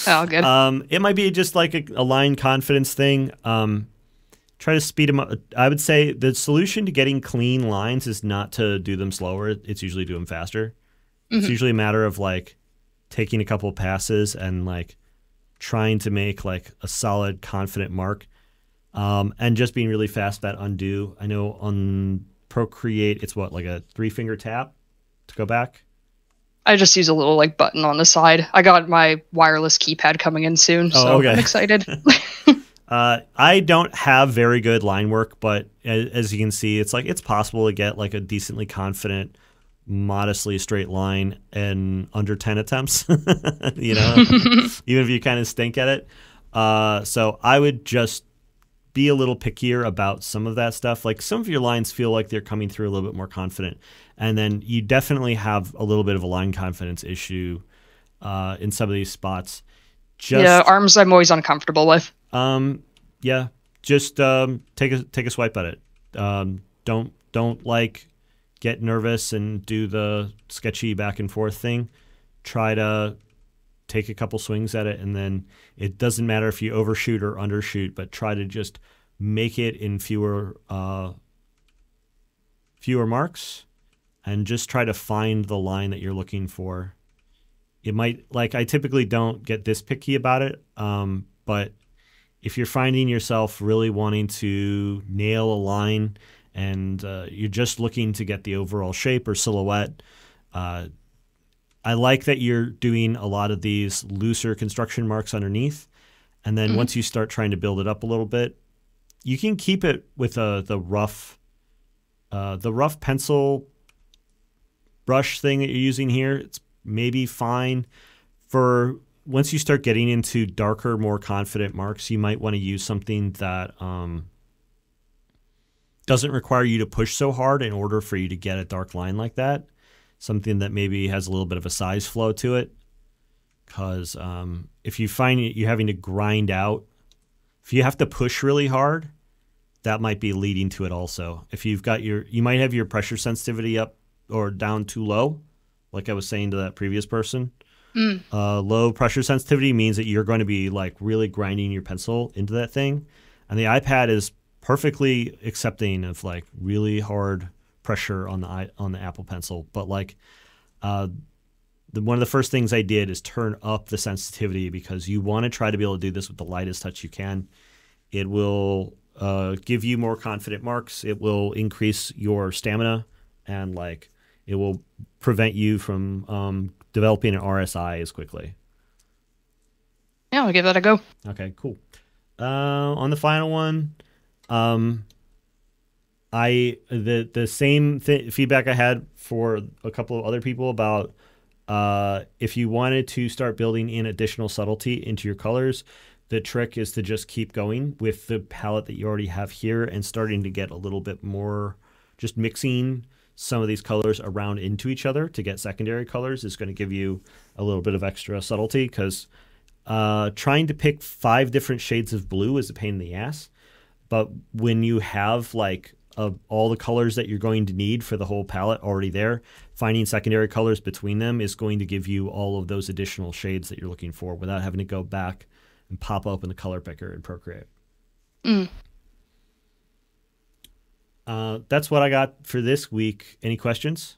F: Oh, good.
A: It might be just like a line confidence thing. Try to speed them up. I would say the solution to getting clean lines is not to do them slower. It's usually do them faster. It's usually a matter of, like, taking a couple of passes and, like, trying to make, like, a solid, confident mark. And just being really fast that undo. I know on Procreate, it's what, like a 3-finger tap to go back?
F: I just use a little, like, button on the side. I got my wireless keypad coming in soon, so okay. I'm excited.
A: I don't have very good line work, but as you can see, it's like it's possible to get like a decently confident, modestly straight line in under 10 attempts. You know, even if you kind of stink at it. So I would just be a little pickier about some of that stuff. Like some of your lines feel like they're coming through a little bit more confident, and then you definitely have a little bit of a line confidence issue in some of these spots.
F: Yeah, arms I'm always uncomfortable with.
A: Yeah, just take a swipe at it. Don't like get nervous and do the sketchy back and forth thing. Try to take a couple swings at it, and then it doesn't matter if you overshoot or undershoot, but try to just make it in fewer marks, and just try to find the line that you're looking for. It might, like, I typically don't get this picky about it, but if you're finding yourself really wanting to nail a line and you're just looking to get the overall shape or silhouette, I like that you're doing a lot of these looser construction marks underneath. And then once you start trying to build it up a little bit, you can keep it with the rough pencil brush thing that you're using here. It's maybe fine. For once you start getting into darker, more confident marks, you might want to use something that doesn't require you to push so hard in order for you to get a dark line like that. Something that maybe has a little bit of a size flow to it. Because if you find you having to grind out, if you have to push really hard, that might be leading to it also. If you've got you might have your pressure sensitivity up or down too low, like I was saying to that previous person. Low pressure sensitivity means that you're going to be like really grinding your pencil into that thing. And the iPad is perfectly accepting of like really hard pressure on the Apple Pencil, but like one of the first things I did is turn up the sensitivity, because you want to try to be able to do this with the lightest touch you can. It will give you more confident marks. It will increase your stamina, and like it will prevent you from developing an RSI as quickly.
F: Yeah, I'll give that a go.
A: Okay, cool. On the final one, the same feedback I had for a couple of other people about if you wanted to start building in additional subtlety into your colors, the trick is to just keep going with the palette that you already have here and starting to get a little bit more, just mixing some of these colors around into each other to get secondary colors is going to give you a little bit of extra subtlety, because trying to pick 5 different shades of blue is a pain in the ass. But when you have like all the colors that you're going to need for the whole palette already there, finding secondary colors between them is going to give you all of those additional shades that you're looking for without having to go back and pop open the color picker and Procreate. That's what I got for this week. Any questions?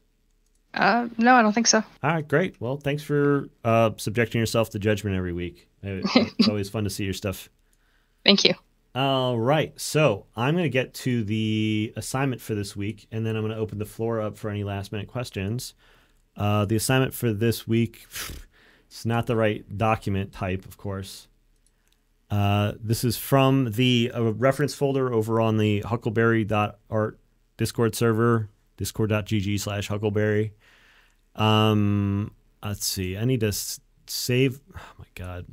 F: No, I don't think so.
A: All right, great. Well, thanks for subjecting yourself to judgment every week. It's always fun to see your stuff.
F: Thank you.
A: All right, so I'm going to get to the assignment for this week, and then I'm going to open the floor up for any last-minute questions. The assignment for this week, it's not the right document type, of course. This is from the reference folder over on the huckleberry.art Discord server, discord.gg/huckleberry. Let's see. I need to save. Oh, my God.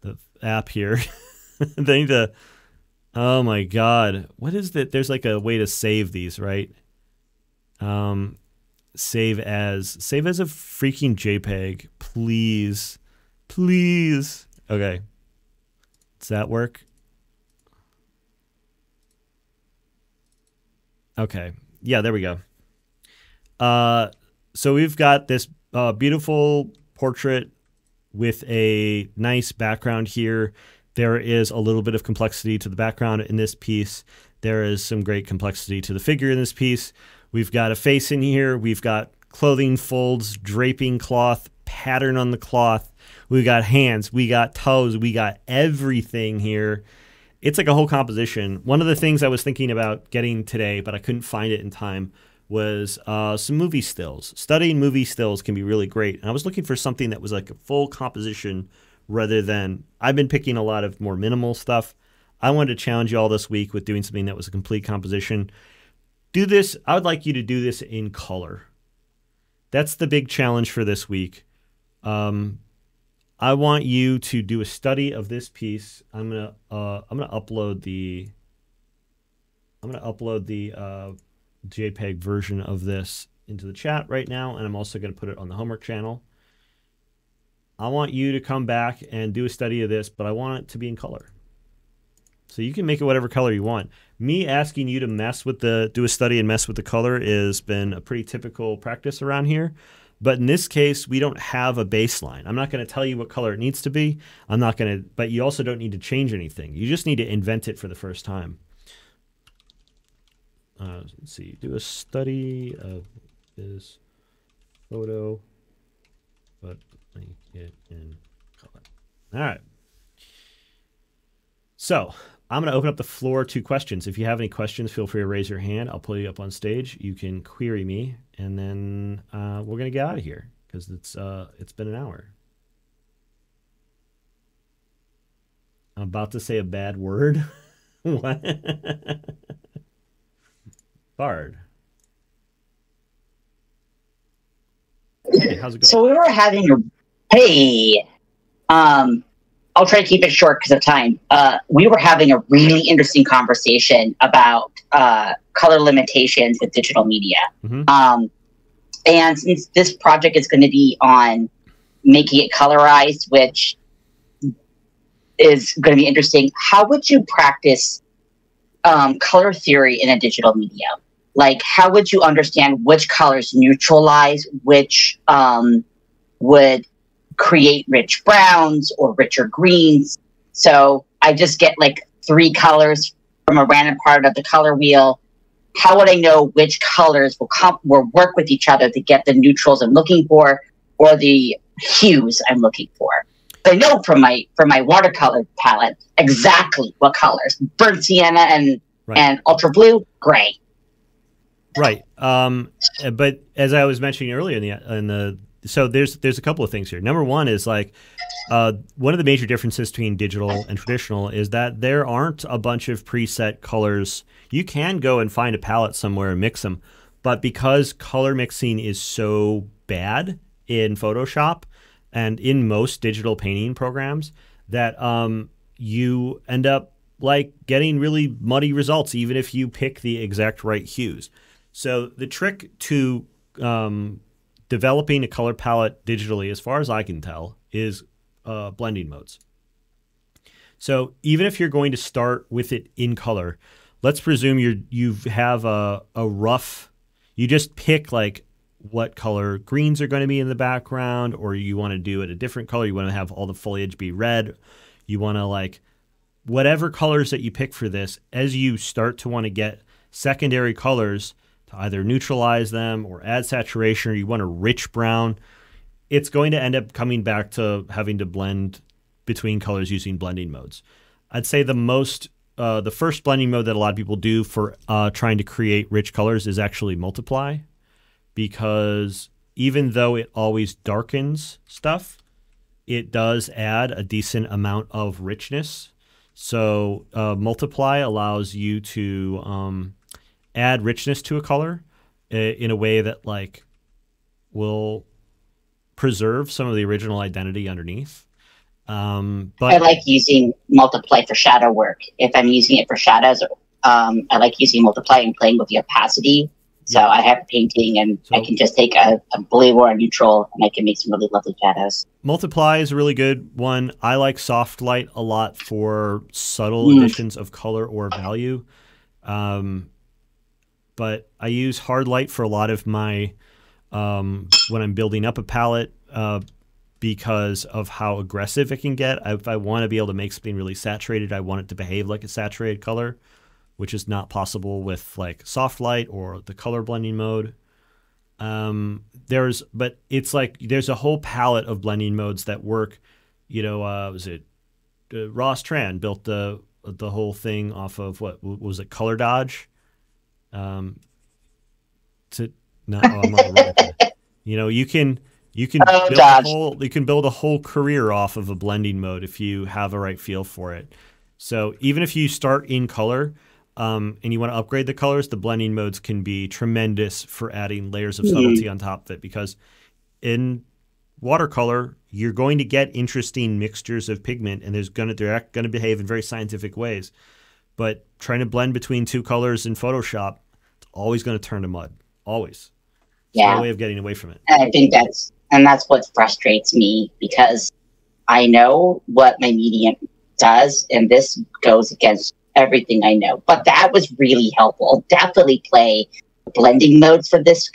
A: The app here. They need to. Oh my God. What is that? There's like a way to save these, right? Save as a freaking JPEG, please. Please. Okay. Does that work? Okay. Yeah, there we go. So we've got this beautiful portrait with a nice background here. There is a little bit of complexity to the background in this piece. There is some great complexity to the figure in this piece. We've got a face in here. We've got clothing folds, draping cloth, pattern on the cloth. We got hands. We got toes. We got everything here. It's like a whole composition. One of the things I was thinking about getting today, but I couldn't find it in time, was some movie stills. Studying movie stills can be really great. And I was looking for something that was like a full composition rather than, I've been picking a lot of more minimal stuff. I wanted to challenge you all this week with doing something that was a complete composition. Do this. I would like you to do this in color. That's the big challenge for this week. I want you to do a study of this piece. I'm gonna upload the JPEG version of this into the chat right now, and I'm also going to put it on the homework channel. I want you to come back and do a study of this, but I want it to be in color. So you can make it whatever color you want. Me asking you to do a study and mess with the color has been a pretty typical practice around here. But in this case, we don't have a baseline. I'm not going to tell you what color it needs to be. But you also don't need to change anything. You just need to invent it for the first time. Let's see, do a study of this photo, but make it in color. All right. So I'm going to open up the floor to questions. If you have any questions, feel free to raise your hand. I'll pull you up on stage. You can query me, and then we're going to get out of here because it's been an hour. I'm about to say a bad word. What? Bard. Hey, how's it going?
G: So we were having I'll try to keep it short because of time. We were having a really interesting conversation about color limitations with digital media.
A: Mm-hmm.
G: And since this project is going to be on making it colorized, which is going to be interesting, how would you practice color theory in a digital media? Like, how would you understand which colors neutralize, which would create rich browns or richer greens? So I just get like 3 colors from a random part of the color wheel. How would I know which colors will work with each other to get the neutrals I'm looking for or the hues I'm looking for? I know from my watercolor palette exactly what colors: burnt sienna and ultra blue, gray.
A: Right. But as I was mentioning earlier so there's a couple of things here. Number one is like one of the major differences between digital and traditional is that there aren't a bunch of preset colors. You can go and find a palette somewhere and mix them, but because color mixing is so bad in Photoshop and in most digital painting programs, that you end up like getting really muddy results even if you pick the exact right hues. So the trick to developing a color palette digitally, as far as I can tell, is blending modes. So even if you're going to start with it in color, let's presume you have a rough, you just pick like what color greens are going to be in the background, or you want to do it a different color. You want to have all the foliage be red. You want to like whatever colors that you pick for this, as you start to want to get secondary colors to either neutralize them or add saturation, or you want a rich brown, it's going to end up coming back to having to blend between colors using blending modes. I'd say the first blending mode that a lot of people do for trying to create rich colors is actually multiply, because even though it always darkens stuff, it does add a decent amount of richness. So multiply allows you to add richness to a color in a way that like will preserve some of the original identity underneath. But
G: I like using multiply for shadow work. If I'm using it for shadows, I like using multiply and playing with the opacity. So I have a painting and I can just take a blue or a neutral and I can make some really lovely shadows.
A: Multiply is a really good one. I like soft light a lot for subtle additions of color or value. But I use hard light for a lot of my, when I'm building up a palette, because of how aggressive it can get. If I want to be able to make something really saturated, I want it to behave like a saturated color, which is not possible with like soft light or the color blending mode. But it's like there's a whole palette of blending modes that work. You know, Ross Tran built the whole thing off of what was it, Color Dodge? I'm not you know, you can build a whole career off of a blending mode if you have a right feel for it. So even if you start in color and you want to upgrade the colors, the blending modes can be tremendous for adding layers of subtlety on top of it, because in watercolor, you're going to get interesting mixtures of pigment, and they're going to behave in very scientific ways. But trying to blend between two colors in Photoshop, it's always going to turn to mud. Always.
G: Yeah.
A: No way of getting away from it.
G: And I think that's what frustrates me, because I know what my medium does, and this goes against everything I know. But that was really helpful. Definitely play blending modes for this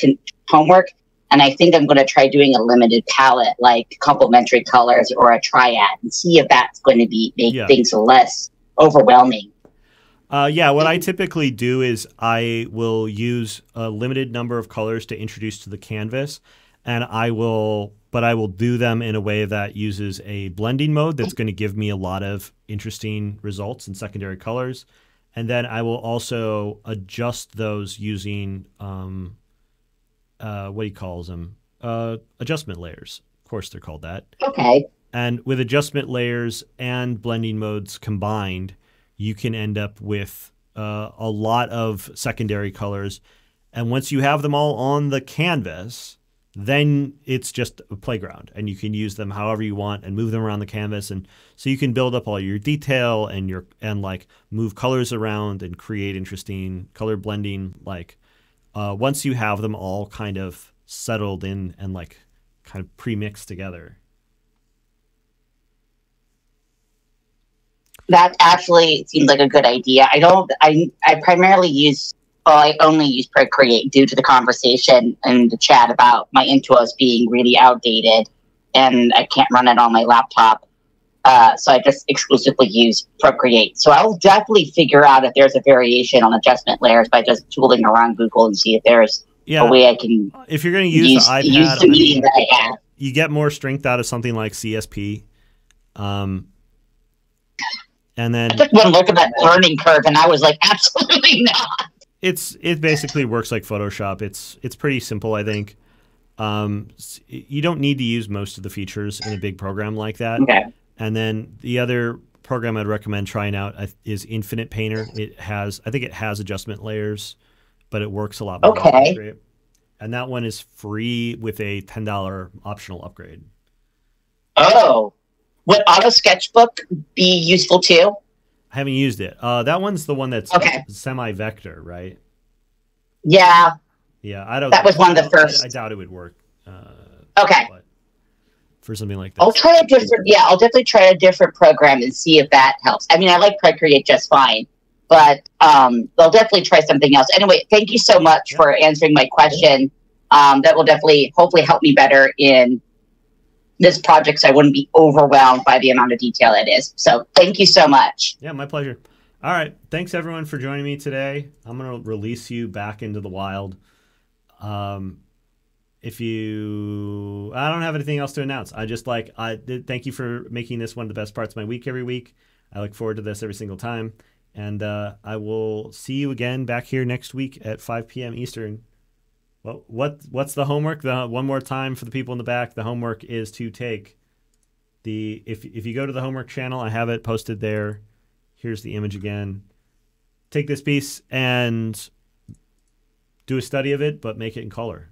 G: homework. And I think I'm going to try doing a limited palette, like complementary colors or a triad, and see if that's going to make things less overwhelming.
A: What I typically do is I will use a limited number of colors to introduce to the canvas, and I will do them in a way that uses a blending mode that's going to give me a lot of interesting results in secondary colors. And then I will also adjust those using what he calls them, adjustment layers. Of course, they're called that.
G: Okay.
A: And with adjustment layers and blending modes combined, you can end up with a lot of secondary colors. And once you have them all on the canvas, then it's just a playground, and you can use them however you want and move them around the canvas. And so you can build up all your detail and like move colors around and create interesting color blending. Like once you have them all kind of settled in and like kind of pre-mixed together.
G: That actually seems like a good idea. I only use Procreate due to the conversation in the chat about my Intuos being really outdated and I can't run it on my laptop. So I just exclusively use Procreate. So I'll definitely figure out if there's a variation on adjustment layers by just tooling around Google and see if there's a way I can.
A: If you're going to use the iPad,
G: use the medium that I have.
A: You get more strength out of something like CSP. And then
G: I took one look at that learning curve, and I was like, absolutely not.
A: It basically works like Photoshop. It's pretty simple, I think. You don't need to use most of the features in a big program like that.
G: Okay.
A: And then the other program I'd recommend trying out is Infinite Painter. I think it has adjustment layers, but it works a lot more.
G: Okay.
A: And that one is free with a $10 optional upgrade.
G: Oh. Would Auto Sketchbook be useful too?
A: I haven't used it. That one's the one that's semi-vector, right?
G: Yeah.
A: Yeah, I don't.
G: That was one of the first.
A: I doubt it would work.
G: Okay.
A: But for something like that,
G: I'll try a different. Yeah, I'll definitely try a different program and see if that helps. I mean, I like Procreate just fine, but I'll definitely try something else. Anyway, thank you so much for answering my question. That will definitely, hopefully, help me better in this project, so I wouldn't be overwhelmed by the amount of detail it is. So thank you so much.
A: Yeah, my pleasure. All right. Thanks, everyone, for joining me today. I'm going to release you back into the wild. I don't have anything else to announce. Thank you for making this one of the best parts of my week every week. I look forward to this every single time. And I will see you again back here next week at 5 p.m. Eastern. Well, what's the homework? One more time for the people in the back. The homework is to take if you go to the homework channel, I have it posted there. Here's the image again. Take this piece and do a study of it, but make it in color.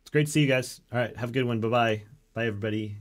A: It's great to see you guys. All right, have a good one. Bye-bye. Bye, everybody.